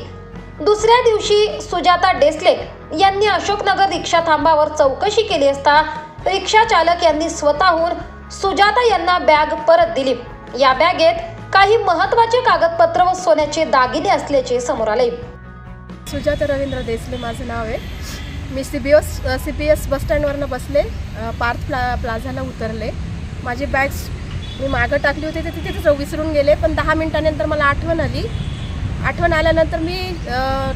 दुसऱ्या दिवशी सुजाता डेसले यांनी अशोकनगर रिक्षा थांबावर चौकशी केली असता रिक्षा चालक यांनी स्वतःहून सुजाता यांना बॅग परत दिली। या बॅगेत काही महत्त्वाचे कागदपत्र व सोन्याचे दागिने असल्याचे समोर आले। सुजाता रवींद्र देसले माझं नाव आहे। मी CPS बस स्टँडवरनं बसले, पार्थ प्लाझाला उतरले। माझी बॅग्स मी मागं टाकली होती तर तिथेच विसरून गेले, पण 10 मिनिटांनंतर मला आठवण आली। आठवण आल्यानंतर मी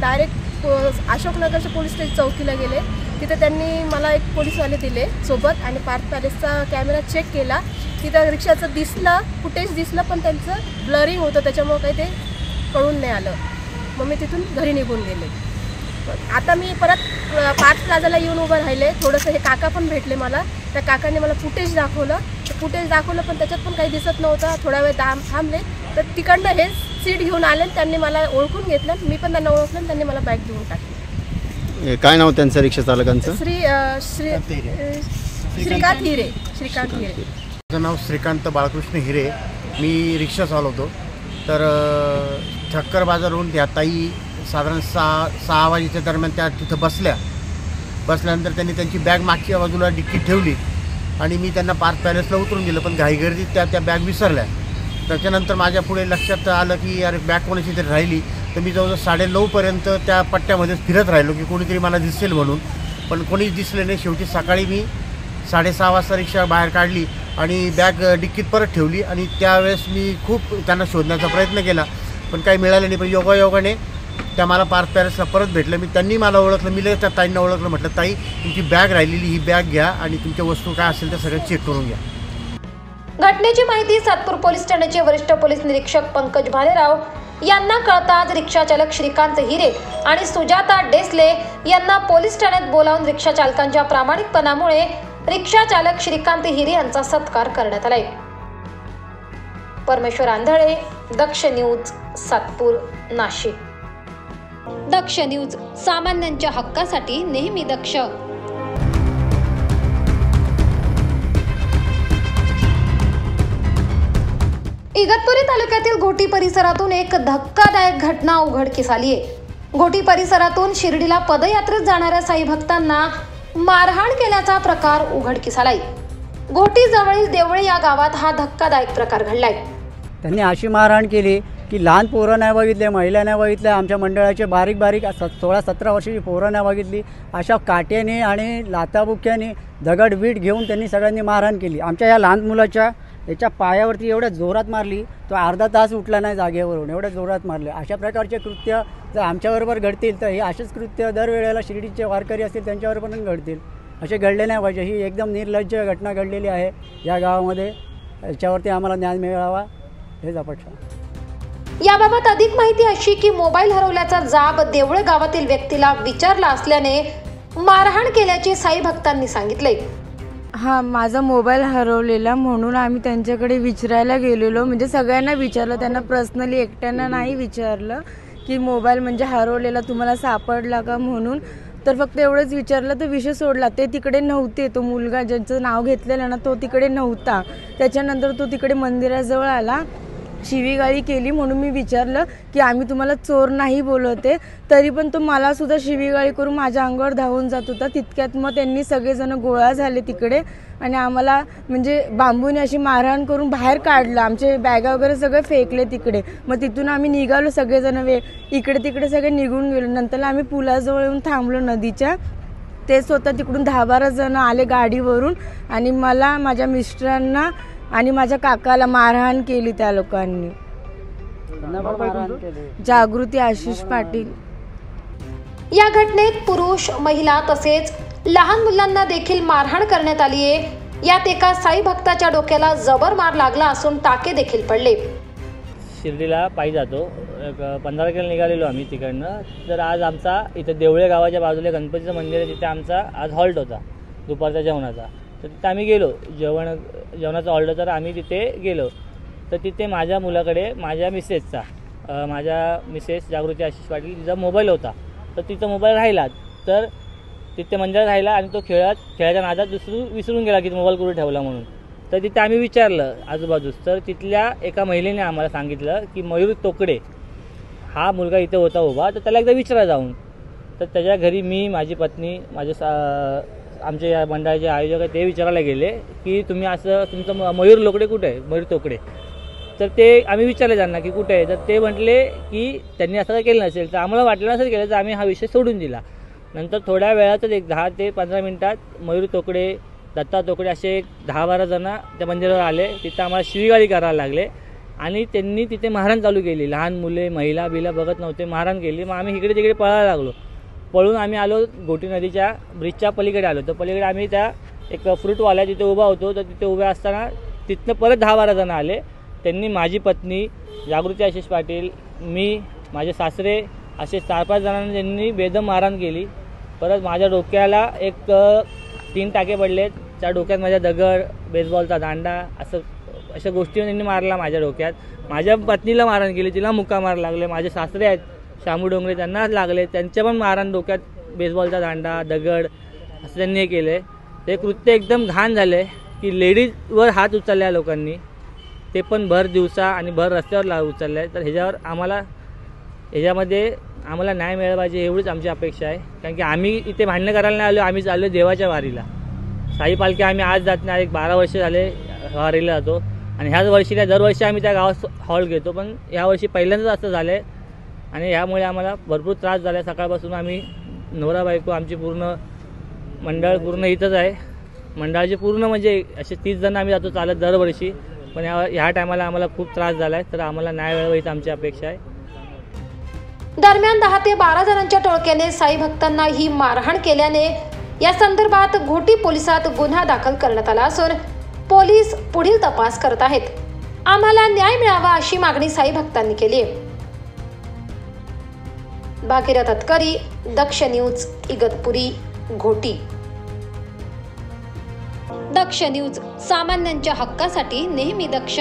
डायरेक्ट अशोकनगरच्या पोलीस स्टेशन चौकीला गेले। तिथे त्यांनी मला एक पोलीसवाले दिले सोबत आणि पार्थ पॅलेसचा कॅमेरा चेक केला। तिथं रिक्षाचं दिसलं, फुटेज दिसलं, पण त्यांचं ब्लरिंग होतं, त्याच्यामुळे काही ते कळून नाही आलं। मग मी तिथून घरी निघून गेले। आता मी परत पार्थ प्लाझाला येऊन उभं राहिले। थोडंसं हे काका पण भेटले मला, त्या काकांनी मला फुटेज दाखवलं, पण त्याच्यात पण काही दिसत नव्हतं। थोडा वेळ थांबले तर तिकडनं हे सीट घेऊन आले, त्यांनी मला ओळखून घेतलं, मी पण त्यांना ओळखलं, त्यांनी मला बॅग देऊन टाकली। काय नाव त्यांचं रिक्षा चालकांचं? श्रीकांत हिरे। माझं नाव श्रीकांत बाळकृष्ण हिरे, मी रिक्षा चालवतो। तर ठक्कर बाजारहून त्या ताई साधारण 6 वाजेच्या दरम्यान त्या तिथं बसल्यानंतर त्यांनी त्यांची बॅग मागच्या बाजूला डिक्कीत ठेवली आणि मी त्यांना पार्थ पॅलेसला उतरून गेलो, पण घाईगर्दीत त्या बॅग विसरल्या। त्याच्यानंतर माझ्या पुढे लक्षात आलं की अरे बॅग कोणाची तरी राहिली, तर मी जवळजवळ 9:30पर्यंत त्या पट्ट्यामध्येच फिरत राहिलो की कोणीतरी मला दिसेल म्हणून, पण कोणीच दिसले नाही। शेवटी सकाळी मी 6:30 वाजता रिक्षा बाहेर काढली आणि बॅग डिक्कीत परत ठेवली आणि त्यावेळेस मी खूप त्यांना शोधण्याचा प्रयत्न केला, पण काही मिळालं नाही। पण योगायोगाने त्या मला पार्थ पॅलेसला परत भेटलं। त्यांनी मला ओळखलं, मी लगेच त्या ताईंना ओळखलं, म्हटलं ताई तुमची बॅग राहिलेली, ही बॅग घ्या आणि तुमच्या वस्तू काय असेल त्या सगळ्या चेक करून घ्या। घटनेची माहिती सातपूर पोलीस ठाण्याचे वरिष्ठ पोलीस निरीक्षक पंकज भालेराव यांना कळताच रिक्षा चालक श्रीकांत हिरे आणि सुजाता डेसले यांना पोलीस ठाण्यात बोलावून रिक्षा चालकांच्या प्रामाणिकपणामुळे रिक्षा चालक श्रीकांत हिरे यांचा सत्कार करण्यात आलाय। परमेश्वर आंधळे, दक्ष न्यूज, सातपूर, नाशिक। दक्ष न्यूज, सामान्यांच्या हक्कासाठी नेहमी दक्ष। इगतपुरी तालुक्यातील घोटी परिसरातून एक धक्कादायक घटना उघडकीस आली आहे। घोटी परिसरातून शिर्डीला पदयात्रेत जाणाऱ्या साई भक्तांना मारहाण केल्याचा प्रकार उघडकीस आलाय। घोटी जवळील देवळे या गावात हा धक्कादायक प्रकार घडलाय। त्यांनी अशी मारहाण केली की लहान पोरं नाही बघितले, महिला नाही बघितल्या, आमच्या मंडळाचे बारीक 16-17 वर्षाची पोरं नाही बघितली. अशा काट्याने आणि लाथाबुक्क्याने दगडवीट घेऊन त्यांनी सगळ्यांनी मारहाण केली. आमच्या या लहान मुलाच्या याच्या पायावरती एवढ्या जोरात मारली, तो अर्धा तास उठला नाही जागेवरून, एवढ्या जोरात मारले. अशा प्रकारचे कृत्य जर आमच्याबरोबर घडतील तर हे असेच कृत्य दरवेळेला शिर्डीचे वारकरी असतील त्यांच्यावर पण घडतील. असे घडले नाही पाहिजे. ही एकदम निर्लज्ज घटना घडलेली आहे या गावामध्ये. याच्यावरती आम्हाला न्याय मिळावा हेच अपेक्षा. याबाबत अधिक माहिती अशी की मोबाईल हरवल्याचा जाब देवळे गावातील व्यक्तीला विचारला असल्याने मारहाण केल्याचे साई भक्तांनी सांगितले. हां, माझा मोबाईल हरवलेला म्हणून आम्ही त्यांच्याकडे विचारायला गेलेलो. म्हणजे सगळ्यांना विचारलं, त्यांना पर्सनली एकट्यांना नाही विचारलं की मोबाईल म्हणजे हरवलेला तुम्हाला सापडला का म्हणून. तर फक्त एवढंच विचारलं तर विषय सोडला. ते तिकडे नव्हते. तो मुलगा ज्यांचं नाव घेतलेलं ना तो तिकडे नव्हता. त्याच्यानंतर तो तिकडे मंदिराजवळ आला, शिवीगाळी केली. म्हणून मी विचारलं की आम्ही तुम्हाला चोर नाही बोलवते, तरी पण तो मला सुद्धा शिवीगाळी करून माझ्या अंगावर धावून जात होता. तितक्यात मग त्यांनी सगळेजण गोळा झाले तिकडे आणि आम्हाला म्हणजे बांबूने अशी मारहाण करून बाहेर काढलं. आमचे बॅगा वगैरे सगळे फेकले तिकडे. मग तिथून आम्ही निघालो सगळेजण, इकडे तिकडे सगळे निघून गेलो. नंतर आम्ही पुलाजवळ येऊन थांबलो नदीच्या. ते स्वतः तिकडून 10-12 जण आले गाडीवरून आणि मला, माझ्या मिस्टरांना आणि माझ्या काकाला मारहाण केली त्या लोकांनी. जागृती आशिष पाटील. या घटनेत पुरुष, महिला तसेच लहान मुलांना देखील मारहाण करण्यात आली आहे. यात एका साई भक्ताच्या डोक्याला जबर मार लागला असून टाके देखील पडले. शिर्डीला पायी जातो, 15 किलो निघालेलो आम्ही तिकडनं. तर आज आमचा इथं देवळे गावाच्या बाजूला गणपतीचं मंदिर आहे, तिथे आमचा आज हॉल्ट होता दुपारच्या जेवणाचा. तर तिथे आम्ही गेलो, जेवणाचा ऑर्डर. तर आम्ही तिथे गेलो तर तिथे माझ्या मुलाकडे माझ्या मिसेस जागृती आशिष पाटील तिचा मोबाईल होता. तर तिचा मोबाईल राहिला, तर तिथे मंदिरात राहिला आणि तो खेळाच्या नादात विसरून गेला की मोबाईल कुठे ठेवला म्हणून. तर तिथे आम्ही विचारलं आजूबाजूस, तर तिथल्या एका महिलेने आम्हाला सांगितलं की मयूर तोकडे हा मुलगा इथे होता उभा, तर त्याला एकदा विचारा जाऊन. तर त्याच्या घरी मी, माझी पत्नी, आमचे या मंडळाचे आयोजक आहे ते विचारायला गेले की तुम्ही असं, तुमचं मयूर लोकडे कुठे आहे, मयूर तोकडे. तर ते आम्ही विचारले त्यांना की कुठे आहे. तर ते म्हटले की त्यांनी असं काय केलं नसेल. तर आम्हाला वाटलं नसेल केलं, तर आम्ही हा विषय सोडून दिला. नंतर थोड्या वेळातच एक 10 ते 15 मिनिटात मयूर तोकडे, दत्ता तोकडे असे 10-12 जण त्या मंदिरावर आले. तिथं आम्हाला शिवीगाळी करायला लागले आणि त्यांनी तिथे मारहाण चालू केली. लहान मुले, महिला बघत नव्हते, मारहाण केली. मग आम्ही इकडे तिकडे पळायला लागलो. पळून आम्ही आलो घोटी नदीच्या ब्रिजच्या पलीकडे आलो. तर पलीकडे आम्ही त्या एक फ्रूटवाल्या तिथे उभा होतो. तर तिथे उभे असताना तिथनं परत 10-12 जण आले. त्यांनी माझी पत्नी जागृती आशिष पाटील, मी, माझे सासरे असे 4-5 जणांनी त्यांनी बेदम मारहाण केली. परत माझ्या डोक्याला एक 3 टाके पडले. त्या डोक्यात माझ्या दगड, बेसबॉलचा दांडा अशा गोष्टी त्यांनी मारला माझ्या डोक्यात. माझ्या पत्नीला मारहाण केली, तिला मुक्का मार लागले. माझे सासरे आहेत शामू डोंगरे, त्यांना लागले, त्यांच्या पण मारहाण, डोक्यात बेसबॉलचा दांडा, दगड असं त्यांनी हे केले. ते कृत्य एकदम घाण झाले की लेडीजवर हात उचलल्या लोकांनी, ते पण भर दिवसा आणि भर रस्त्यावर उचलले आहे. तर ह्याच्यामध्ये आम्हाला न्याय मिळाला पाहिजे एवढीच आमची अपेक्षा आहे. कारण की आम्ही इथे भांडणं करायला नाही आलो, आम्ही चाललो देवाच्या वारीला. साई पालखी आम्ही आज जात नाही, एक 12 वर्ष झाले वारीला जातो आणि ह्याच वर्षी दरवर्षी आम्ही त्या गावात हॉल घेतो. पण यावर्षी पहिल्यांदाच असं झालं आहे आणि यामुळे आम्हाला भरपूर त्रास झाला. सकाळपासून आम्ही नवरा बायको, आमची पूर्ण मंडळ पूर्ण इथंच आहे. मंडळाचे पूर्ण म्हणजे असे 30 जण आम्ही जातो चालत दरवर्षी. पण ह्या टायमाला आम्हाला खूप त्रास झाला आहे. तर आम्हाला न्याय मिळावा हीच आमची अपेक्षा आहे. दरम्यान 10 ते 12 जणांच्या टोळक्याने साई भक्तांना ही मारहाण केल्याने या संदर्भात घोटी पोलिसात गुन्हा दाखल करण्यात आला असून पोलीस पुढील तपास करत आहेत. आम्हाला न्याय मिळावा अशी मागणी साई भक्तांनी केली आहे. भागीरथ अतकरी, दक्ष न्यूज, इगतपुरी, घोटी. दक्ष न्यूज, सामान्यांच्या हक्कासाठी नेहमी दक्ष.